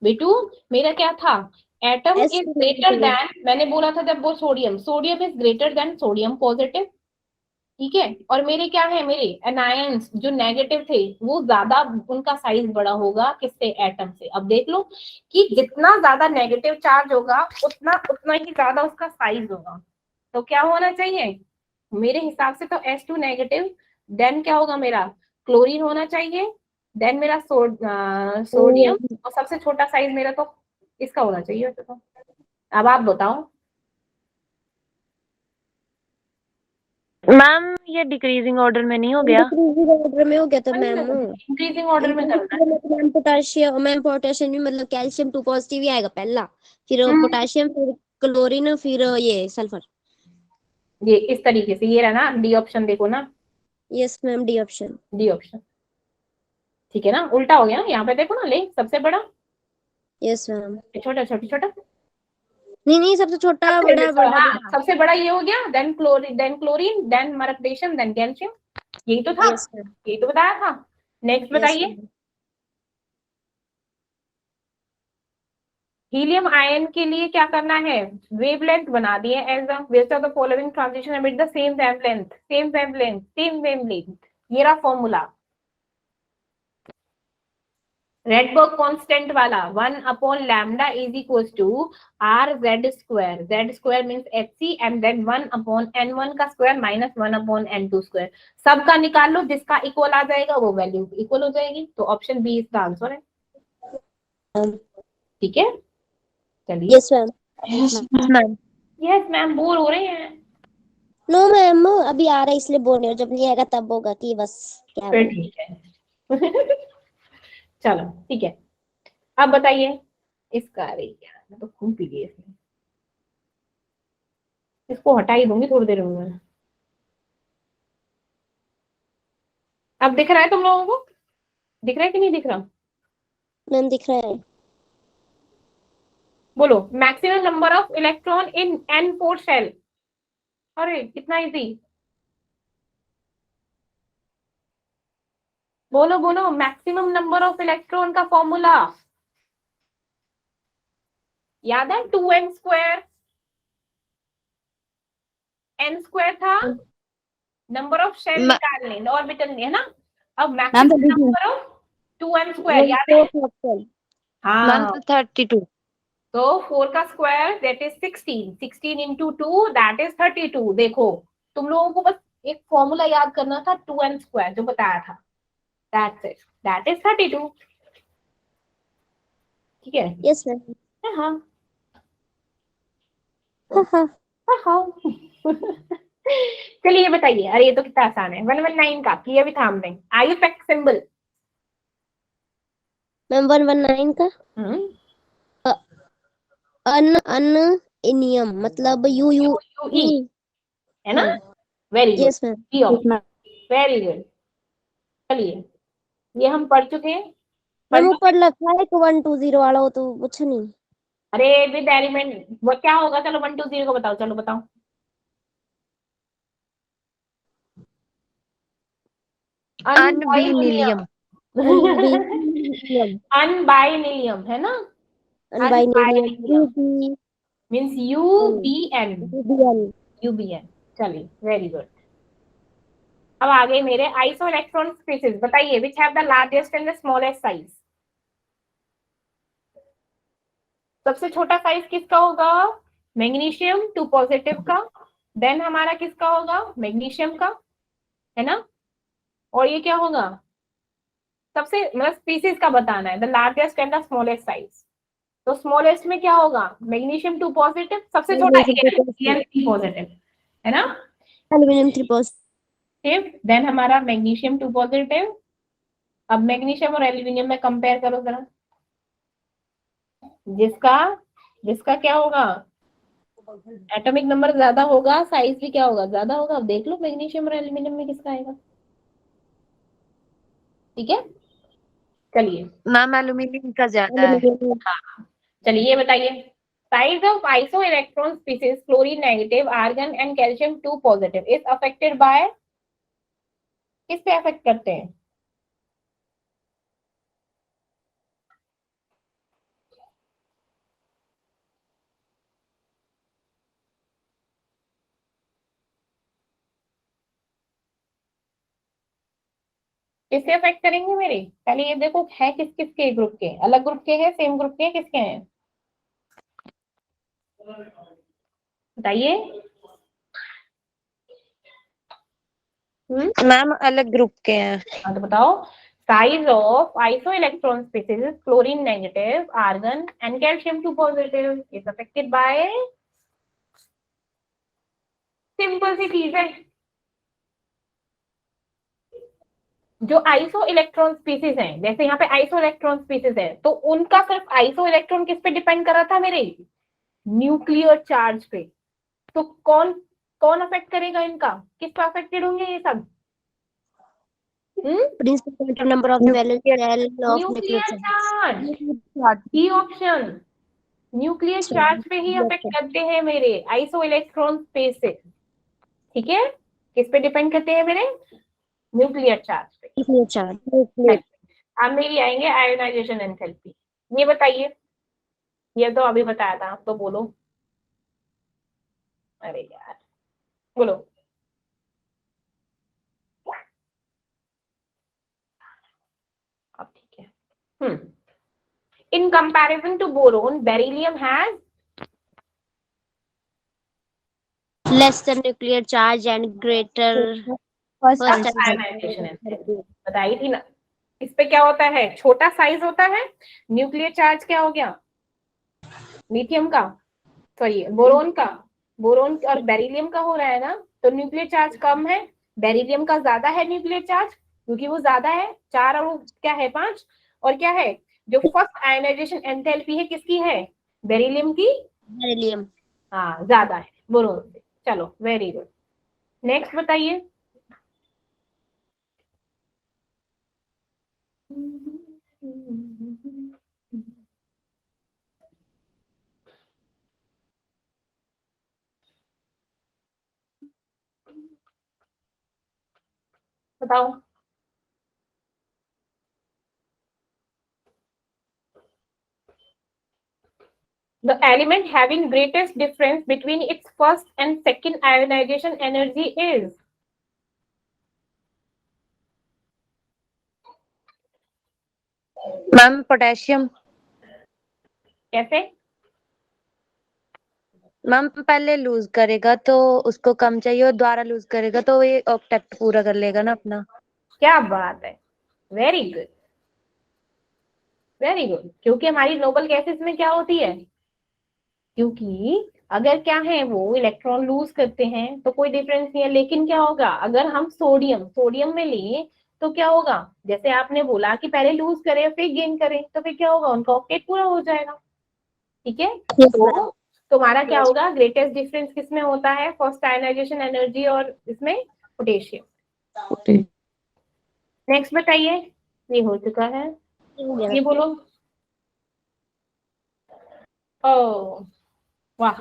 S1: बेटू? मेरा क्या था? एटम इज ग्रेटर देन, मैंने बोला था जब वो sodium, sodium is greater than sodium positive, ठीक है। और मेरे क्या है, मेरे एनायंस जो नेगेटिव थे वो ज्यादा, उनका साइज बड़ा होगा किससे? एटम से। अब देख लो कि जितना ज्यादा नेगेटिव चार्ज होगा उतना उतना ही ज्यादा उसका साइज होगा। तो क्या होना चाहिए मेरे हिसाब से? तो H2 नेगेटिव, देन क्या होगा मेरा? क्लोरीन होना चाहिए, देन मेरा सोडियम, और सबसे छोटा साइज मेरा तो इसका होना चाहिए वैसे तो। अब आप बताओ।
S4: मैम ये डिक्रीजिंग ऑर्डर में नहीं हो गया?
S2: डिक्रीजिंग ऑर्डर में हो गया तो मैम.
S1: इंक्रीजिंग ऑर्डर में करना है।
S2: मैम पोटेशियम भी मतलब कैल्शियम 2 पॉजिटिव ही आएगा पहला, फिर पोटेशियम, फिर क्लोरीन, फिर ये सल्फर.
S1: ये इस तरीके से, ये रहा ना डी ऑप्शन, देखो ना
S2: yes ma'am, D option.
S1: D option, ठीक है ना। उल्टा हो गया ना, यहाँ पे देखो ना, ले सबसे बड़ा
S2: यस मैम.
S1: छोटा, छोटा छोटा,
S2: नहीं सबसे छोटा बड़ा बड़ा.
S1: सबसे बड़ा ये हो गया, देन क्लोरीन देन मरकडेशियम देन कैल्शियम। यही तो था,
S2: यस मैम.
S1: यही तो बताया था। नेक्स्ट बताइए। हीलियम आयन के लिए क्या करना है? वेवलेंथ बना दिए as the west of the following transition emit the same wavelength, same wavelength, same wavelength. ये रहा फॉर्मूला रेडबर्ग कांस्टेंट वाला, 1/लैम्डा is equal to RZ square. Z square means HC and then 1/N1 का square minus 1/N2 square. सबका निकाल लो, जिसका equal आ जाएगा वो वैल्यू इक्वल हो जाएगी। तो ऑप्शन बी इसका आंसर है, ठीक है। चलिए।
S2: Yes ma'am.
S4: Ma'am
S1: yes ma'am, bore हो रहे हैं?
S2: नो मैम, अभी आ रहा है इसलिए बोल रही हूँ, जब नहीं आएगा तब होगा कि बस क्या
S1: फिर
S2: बोलूं.
S1: ठीक है। चलो ठीक है। अब बताइए इसका। अरे यार मैं तो खूब पी गई इसमें, इसको हटा ही दूंगी थोड़ी देर में। अब दिख रहा है तुम लोगों को? दिख रहा है कि नहीं दिख रहा?
S2: मैम दिख रहा है.
S1: बोलो maximum number of electron in N4 shell. अरे कितना इजी। बोलो बोलो, मैक्सिमम नंबर ऑफ इलेक्ट्रॉन का फॉर्मूला याद है? 2n स्क्वायर, n स्क्वायर था नंबर ऑफ शेल निकालने ऑर्बिटल में, है ना। अब maximum number of 2n square याद है?
S4: मैम
S1: हाँ
S4: 32।
S1: तो 4 का square that is 16, 16 into 2 that is 32। देखो तुम लोगों को बस एक फॉर्मूला याद करना था, 2n स्क्वायर जो बताया था, दैट्स इट, दैट इज 32। ठीक है।
S2: Yes ma'am.
S1: हाँ
S2: हाँ।
S1: हाँ चलिए बताइए, अरे ये तो कितना आसान है, 119 का किया भी था हमने, आई फैक्ट सिंबल।
S2: मैम 119 का अन अन इनियम मतलब यू यू
S1: ई
S2: यू।
S1: है ना,
S2: हाँ।
S1: Very good,
S2: yes ma'am.
S1: E option, very good. चलिए ये हम पढ़ चुके हैं,
S2: मैम
S1: पढ़ चुके
S2: ऊपर लिखा है कि 120 वाला, वो तो कुछ नहीं।
S1: अरे विद एलिमेंट वो क्या होगा, चलो 120 को बताओ, चलो बताओ।
S4: अनबिनिलियम।
S2: अनबाइनरियम।
S1: अनबाइनिलियम है ना,
S2: unbinilium
S1: unbinilium
S2: UB
S1: means U B N,
S2: UBN.
S1: U B N. चलिए वेरी गुड। अब आ गए मेरे आइसो इलेक्ट्रॉन स्पीसीज, बताइए which have the largest and the smallest size. सबसे छोटा साइज किसका होगा, मैग्नीशियम 2 पॉजिटिव का, देन हमारा किसका होगा, मैग्नीशियम का, है ना। और ये क्या होगा, सबसे मतलब स्पीसीज का बताना है, the largest and the smallest size. तो स्मॉलेस्ट में क्या होगा, मैग्नीशियम 2 पॉजिटिव, सबसे छोटा
S2: एल्यूमिनियम
S1: 3 पॉजिटिव, है ना।
S2: 3 पॉजिटिव।
S1: देन हमारा मैग्नीशियम 2 पॉजिटिव। अब मैग्नीशियम और एल्यूमिनियम में कंपेयर करो जरा, जिसका जिसका क्या होगा, एटॉमिक नंबर ज्यादा होगा, साइज भी क्या होगा, ज्यादा होगा। अब देख लो मैग्नीशियम और एल्यूमिनियम में किसका आएगा। ठीक है, चलिए
S4: मैम एल्यूमिनियम का ज्यादा है।
S2: एल्यूमिनियम।
S1: चलिए ये बताइए, size of iso electron species chlorine negative, argon and calcium 2 positive is affected by, किस पे अफेक्ट करते हैं। किससे अफेक्ट करेंगे मेरे, पहले ये देखो है किस किस के ग्रुप के, अलग ग्रुप के हैं, सेम ग्रुप के हैं, किसके हैं बताइए।
S4: मैम अलग ग्रुप के हैं।
S1: हाँ तो बताओ, size of iso electron species chlorine negative, argon and calcium 2 positive is affected by, simple सी चीज है, जो आइसो इलेक्ट्रॉन स्पीसीज हैं, जैसे यहाँ पे आइसो इलेक्ट्रॉन स्पीसीज है, तो उनका सिर्फ आइसो इलेक्ट्रॉन किस पे डिपेंड कर रहा था मेरे, न्यूक्लियर चार्ज पे। तो कौन कौन अफेक्ट करेगा इनका, किस पे अफेक्टेड होंगे ये सब,
S2: principal atom number of the valence shell of nuclear
S1: nuclear charge,
S2: charge.
S1: E option, nuclear charge पे ही अफेक्ट करते हैं मेरे आइसो इलेक्ट्रॉन स्पेस से। ठीक है, किस पे डिपेंड करते हैं मेरे, न्यूक्लियर चार्ज पे।
S2: Nuclear charge.
S1: अब मेरी आएंगे आयोनाइजेशन एंथैल्पी, ये बताइए, ये तो अभी बताया था, आप तो बोलो, अरे यार बोलो। अब ठीक है, in comparison to boron beryllium has
S2: less than nuclear charge and greater
S3: First
S2: first
S3: answer.
S1: Ionisation enthalpy, बताई थी ना। इस पे क्या होता है, छोटा साइज होता है, न्यूक्लियर चार्ज क्या हो गया, लिथियम का, सॉरी बोरोन का, बोरोन और बेरिलियम का हो रहा है ना, तो न्यूक्लियर चार्ज कम है, बेरिलियम का ज्यादा है न्यूक्लियर चार्ज, क्योंकि वो ज्यादा है 4 और वो क्या है 5, और क्या है, जो फर्स्ट आयोनाइजेशन एंथैल्पी है किसकी है, बेरिलियम की,
S2: बेरिलियम।
S1: हाँ ज्यादा है बोरोन से। चलो वेरी गुड, नेक्स्ट बताइए। बताओ, the element having greatest difference between its first and second ionization energy is,
S4: ma'am potassium.
S1: कैसे?
S4: मैम पहले लूज करेगा तो उसको कम चाहिए और दोबारा लूज करेगा तो ये ऑक्टेट पूरा कर लेगा ना अपना।
S1: क्या बात है, वेरी गुड वेरी गुड। क्योंकि हमारी नोबल गैसेस में क्या होती है, क्योंकि अगर क्या है वो इलेक्ट्रॉन लूज करते हैं तो कोई डिफरेंस नहीं है, लेकिन क्या होगा अगर हम सोडियम सोडियम में लें तो क्या होगा, जैसे आपने बोला कि पहले लूज करें फिर गेन करें, तो फिर क्या होगा, उनका ऑक्टेट पूरा हो जाएगा। ठीक है,
S2: Yes,
S1: तो तुम्हारा क्या
S2: Yes.
S1: होगा, ग्रेटेस्ट डिफरेंस किसमें होता है, फर्स्ट आयनाइजेशन एनर्जी और इसमें पोटेशियम। नेक्स्ट बताइए, ये हो चुका है, ये बोलो। ओ वाह,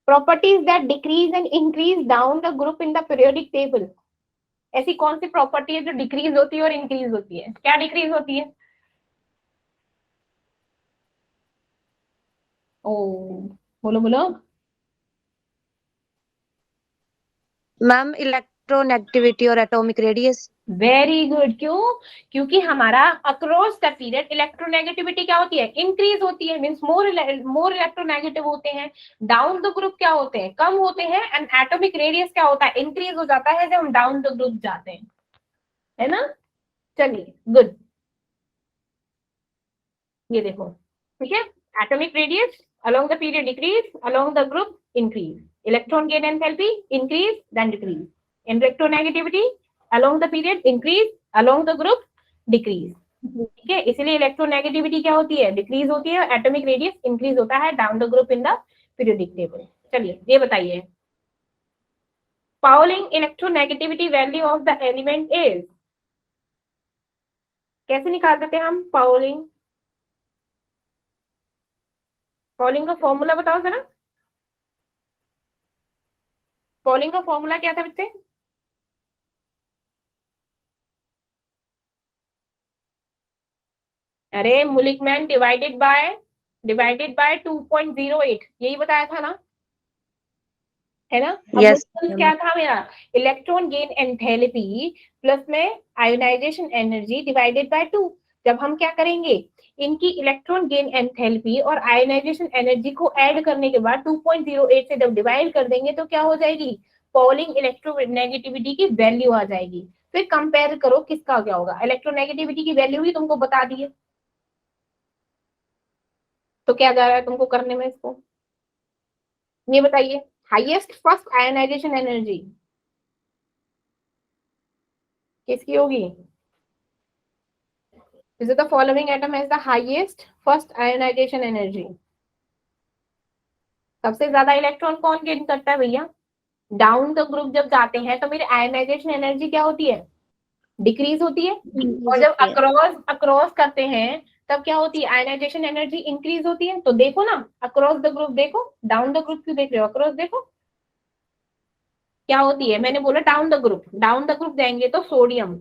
S1: properties that decrease and increase down the group in the periodic table. ऐसी कौन सी प्रॉपर्टी है जो डिक्रीज होती है और इंक्रीज होती है? क्या डिक्रीज होती है? ओ बोलो बोलो।
S4: मैम इलेक्ट्रोनेगेटिविटी और एटॉमिक रेडियस।
S1: Very good. क्यों? क्योंकि हमारा अक्रॉस द पीरियड इलेक्ट्रोनेगेटिविटी क्या होती है, इंक्रीज होती है, मींस मोर इलेक्ट्रोनेगेटिव होते हैं। डाउन द ग्रुप क्या होते हैं, कम होते हैं। एंड एटॉमिक रेडियस क्या होता है, इंक्रीज हो जाता है जब हम डाउन द ग्रुप जाते हैं, है ना। चलिए गुड, ये देखो, ठीक है। Atomic radius along the period decrease, along the group increase. Electron gain enthalpy increase then decrease. Electronegativity along the period increase, along the group decrease. ठीक है, इसलिए इलेक्ट्रोनेगेटिविटी क्या होती है, डिक्रीज होती है। एटॉमिक रेडियस इंक्रीज होता है down the group in the periodic table. चलिए ये बताइए, Pauling electronegativity value of the element is, कैसे निकाल देते हैं हम पाउलिंग? पाउलिंग का फॉर्मूला बताओ जरा, पाउलिंग का फॉर्मूला क्या था बच्चे? अरे मुलिकमैन डिवाइडेड बाय 2.08, यही बताया था ना, है ना। अब
S4: यस
S1: मुलिकमैन क्या था मेरा, इलेक्ट्रॉन गेन एंथैल्पी प्लस में आयोनाइजेशन एनर्जी डिवाइडेड बाय 2। जब हम क्या करेंगे, इनकी इलेक्ट्रॉन गेन एंथैल्पी और आयोनाइजेशन एनर्जी को ऐड करने के बाद 2.08 से जब डिवाइड कर देंगे तो क्या हो जाएगी, पॉलिंग इलेक्ट्रोनेगेटिविटी की वैल्यू आ जाएगी। फिर कंपेयर करो किसका क्या होगा, इलेक्ट्रोनेगेटिविटी की वैल्यू ही तुमको बता दी है, तो क्या जा रहा है तुमको करने में इसको, ये बताइए। हाईएस्ट फर्स्ट आयोनाइजेशन एनर्जी किसकी होगी? Is it the following atom has the highest first ionization energy? सबसे ज्यादा इलेक्ट्रॉन कौन गेन करता है भैया? डाउन द ग्रुप जब जाते हैं तो मेरी आयोनाइजेशन एनर्जी क्या होती है, डिक्रीज होती है। और जब अक्रॉस अक्रॉस करते हैं तब क्या होती है, आयोनाइजेशन एनर्जी इंक्रीज होती है। तो देखो ना, अक्रॉस द ग्रुप देखो, डाउन द ग्रुप क्यों देख रहे हो, अक्रॉस देखो क्या होती है। मैंने बोला डाउन द ग्रुप जाएंगे तो सोडियम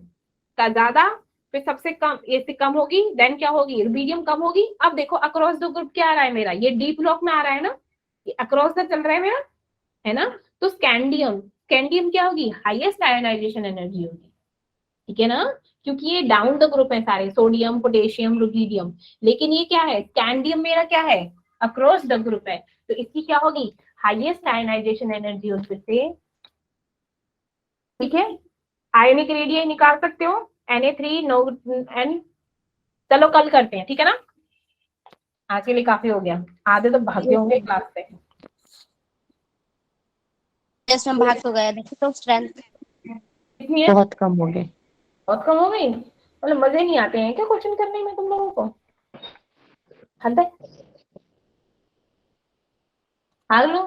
S1: का ज्यादा, फिर सबसे कम, इससे कम होगी, देन क्या होगी, रुबीडियम कम होगी। अब देखो अक्रॉस द ग्रुप क्या आ रहा है मेरा, ये डी ब्लॉक में आ रहा है ना, ये अक्रॉस द चल रहा है मेरा, है ना। तो स्कैंडियम स्कैंडियम क्या होगी, हाईएस्ट आयोनाइजेशन एनर्जी होगी, ठीक है ना, क्योंकि ये डाउन द ग्रुप है सारे, सोडियम पोटेशियम रुबीडियम। लेकिन ये क्या है, स्कैंडियम मेरा क्या है, अक्रॉस द ग्रुप है, तो इसकी क्या होगी, हाईएस्ट आयोनाइजेशन एनर्जी उससे, ठीक है। आयनिक रेडियस निकाल सकते हो, Na3 नो एन। चलो कल करते हैं, ठीक है ना, आज के लिए काफी हो गया, आधे तो भागे होंगे क्लास से।
S2: टेस्ट में भाग तो गया, देखो तो स्ट्रेंथ
S1: कितनी है,
S4: बहुत कम हो गए।
S1: बहुत कम हो गई, मतलब मजे नहीं आते हैं क्या क्वेश्चन करने में तुम लोगों को? हद है, भाग लो,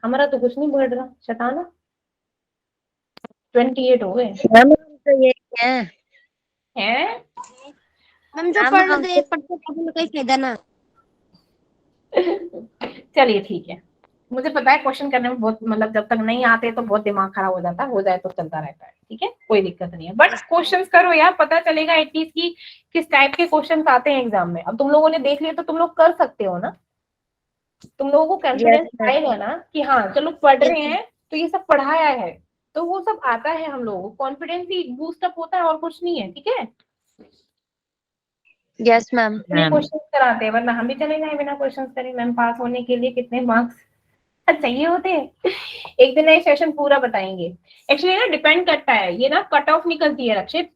S1: हमारा तो कुछ नहीं बढ़ रहा, शताना 28 हो गए
S4: मैम हम तो ये हैं।
S1: हैं।
S2: हम जो
S4: मैम
S2: पढ़
S4: हम
S2: रहे पढ़ते पढ़ने का ही फायदा ना।
S1: चलिए ठीक है, मुझे पता है क्वेश्चन करने में बहुत, मतलब जब तक नहीं आते तो बहुत दिमाग खराब हो जाता है, हो जाए तो चलता रहता है, ठीक है, कोई दिक्कत नहीं है। बट क्वेश्चंस करो यार, पता चलेगा एटलीस्ट की किस टाइप के क्वेश्चंस आते हैं एग्जाम में। अब तुम लोगों ने देख लिया तो तुम लोग कर सकते हो ना, तुम लोगों को कॉन्फिडेंस आएगा ना कि हाँ चलो पढ़ रहे हैं तो ये सब पढ़ाया है, तो वो सब आता है, हम लोगों को कॉन्फिडेंस ही बूस्ट अप होता है और कुछ नहीं है, ठीक है।
S4: Yes ma'am.
S1: क्वेश्चन कराते हैं, वरना हम भी चले जाए बिना क्वेश्चन करे। मैम पास होने के लिए कितने मार्क्स चाहिए होते हैं, एक दिन ये सेशन पूरा बताएंगे। एक्चुअली ना डिपेंड करता है, ये ना कट ऑफ निकलती है Rakshit,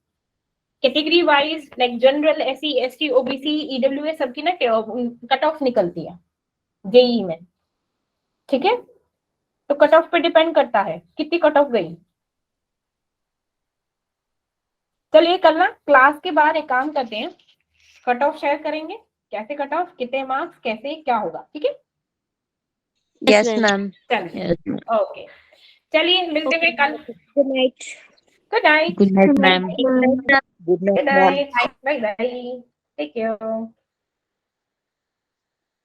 S1: category wise, like general, SC, ST, OBC, EWS सबकी ना कट ऑफ निकलती है जेई में, ठीक है। तो कट ऑफ पे डिपेंड करता है कितनी कट ऑफ गई। चलिए कल ना क्लास के बाद एक काम करते हैं, कट ऑफ शेयर करेंगे, कैसे कट ऑफ, कितने मार्क्स, कैसे क्या होगा, ठीक है।
S4: Yes ma'am.
S1: चलिए ओके, चलिए मिलते हैं कल।
S2: Good night.
S1: Good night.
S5: Good night, ma'am.
S1: Good night, bye bye, take care.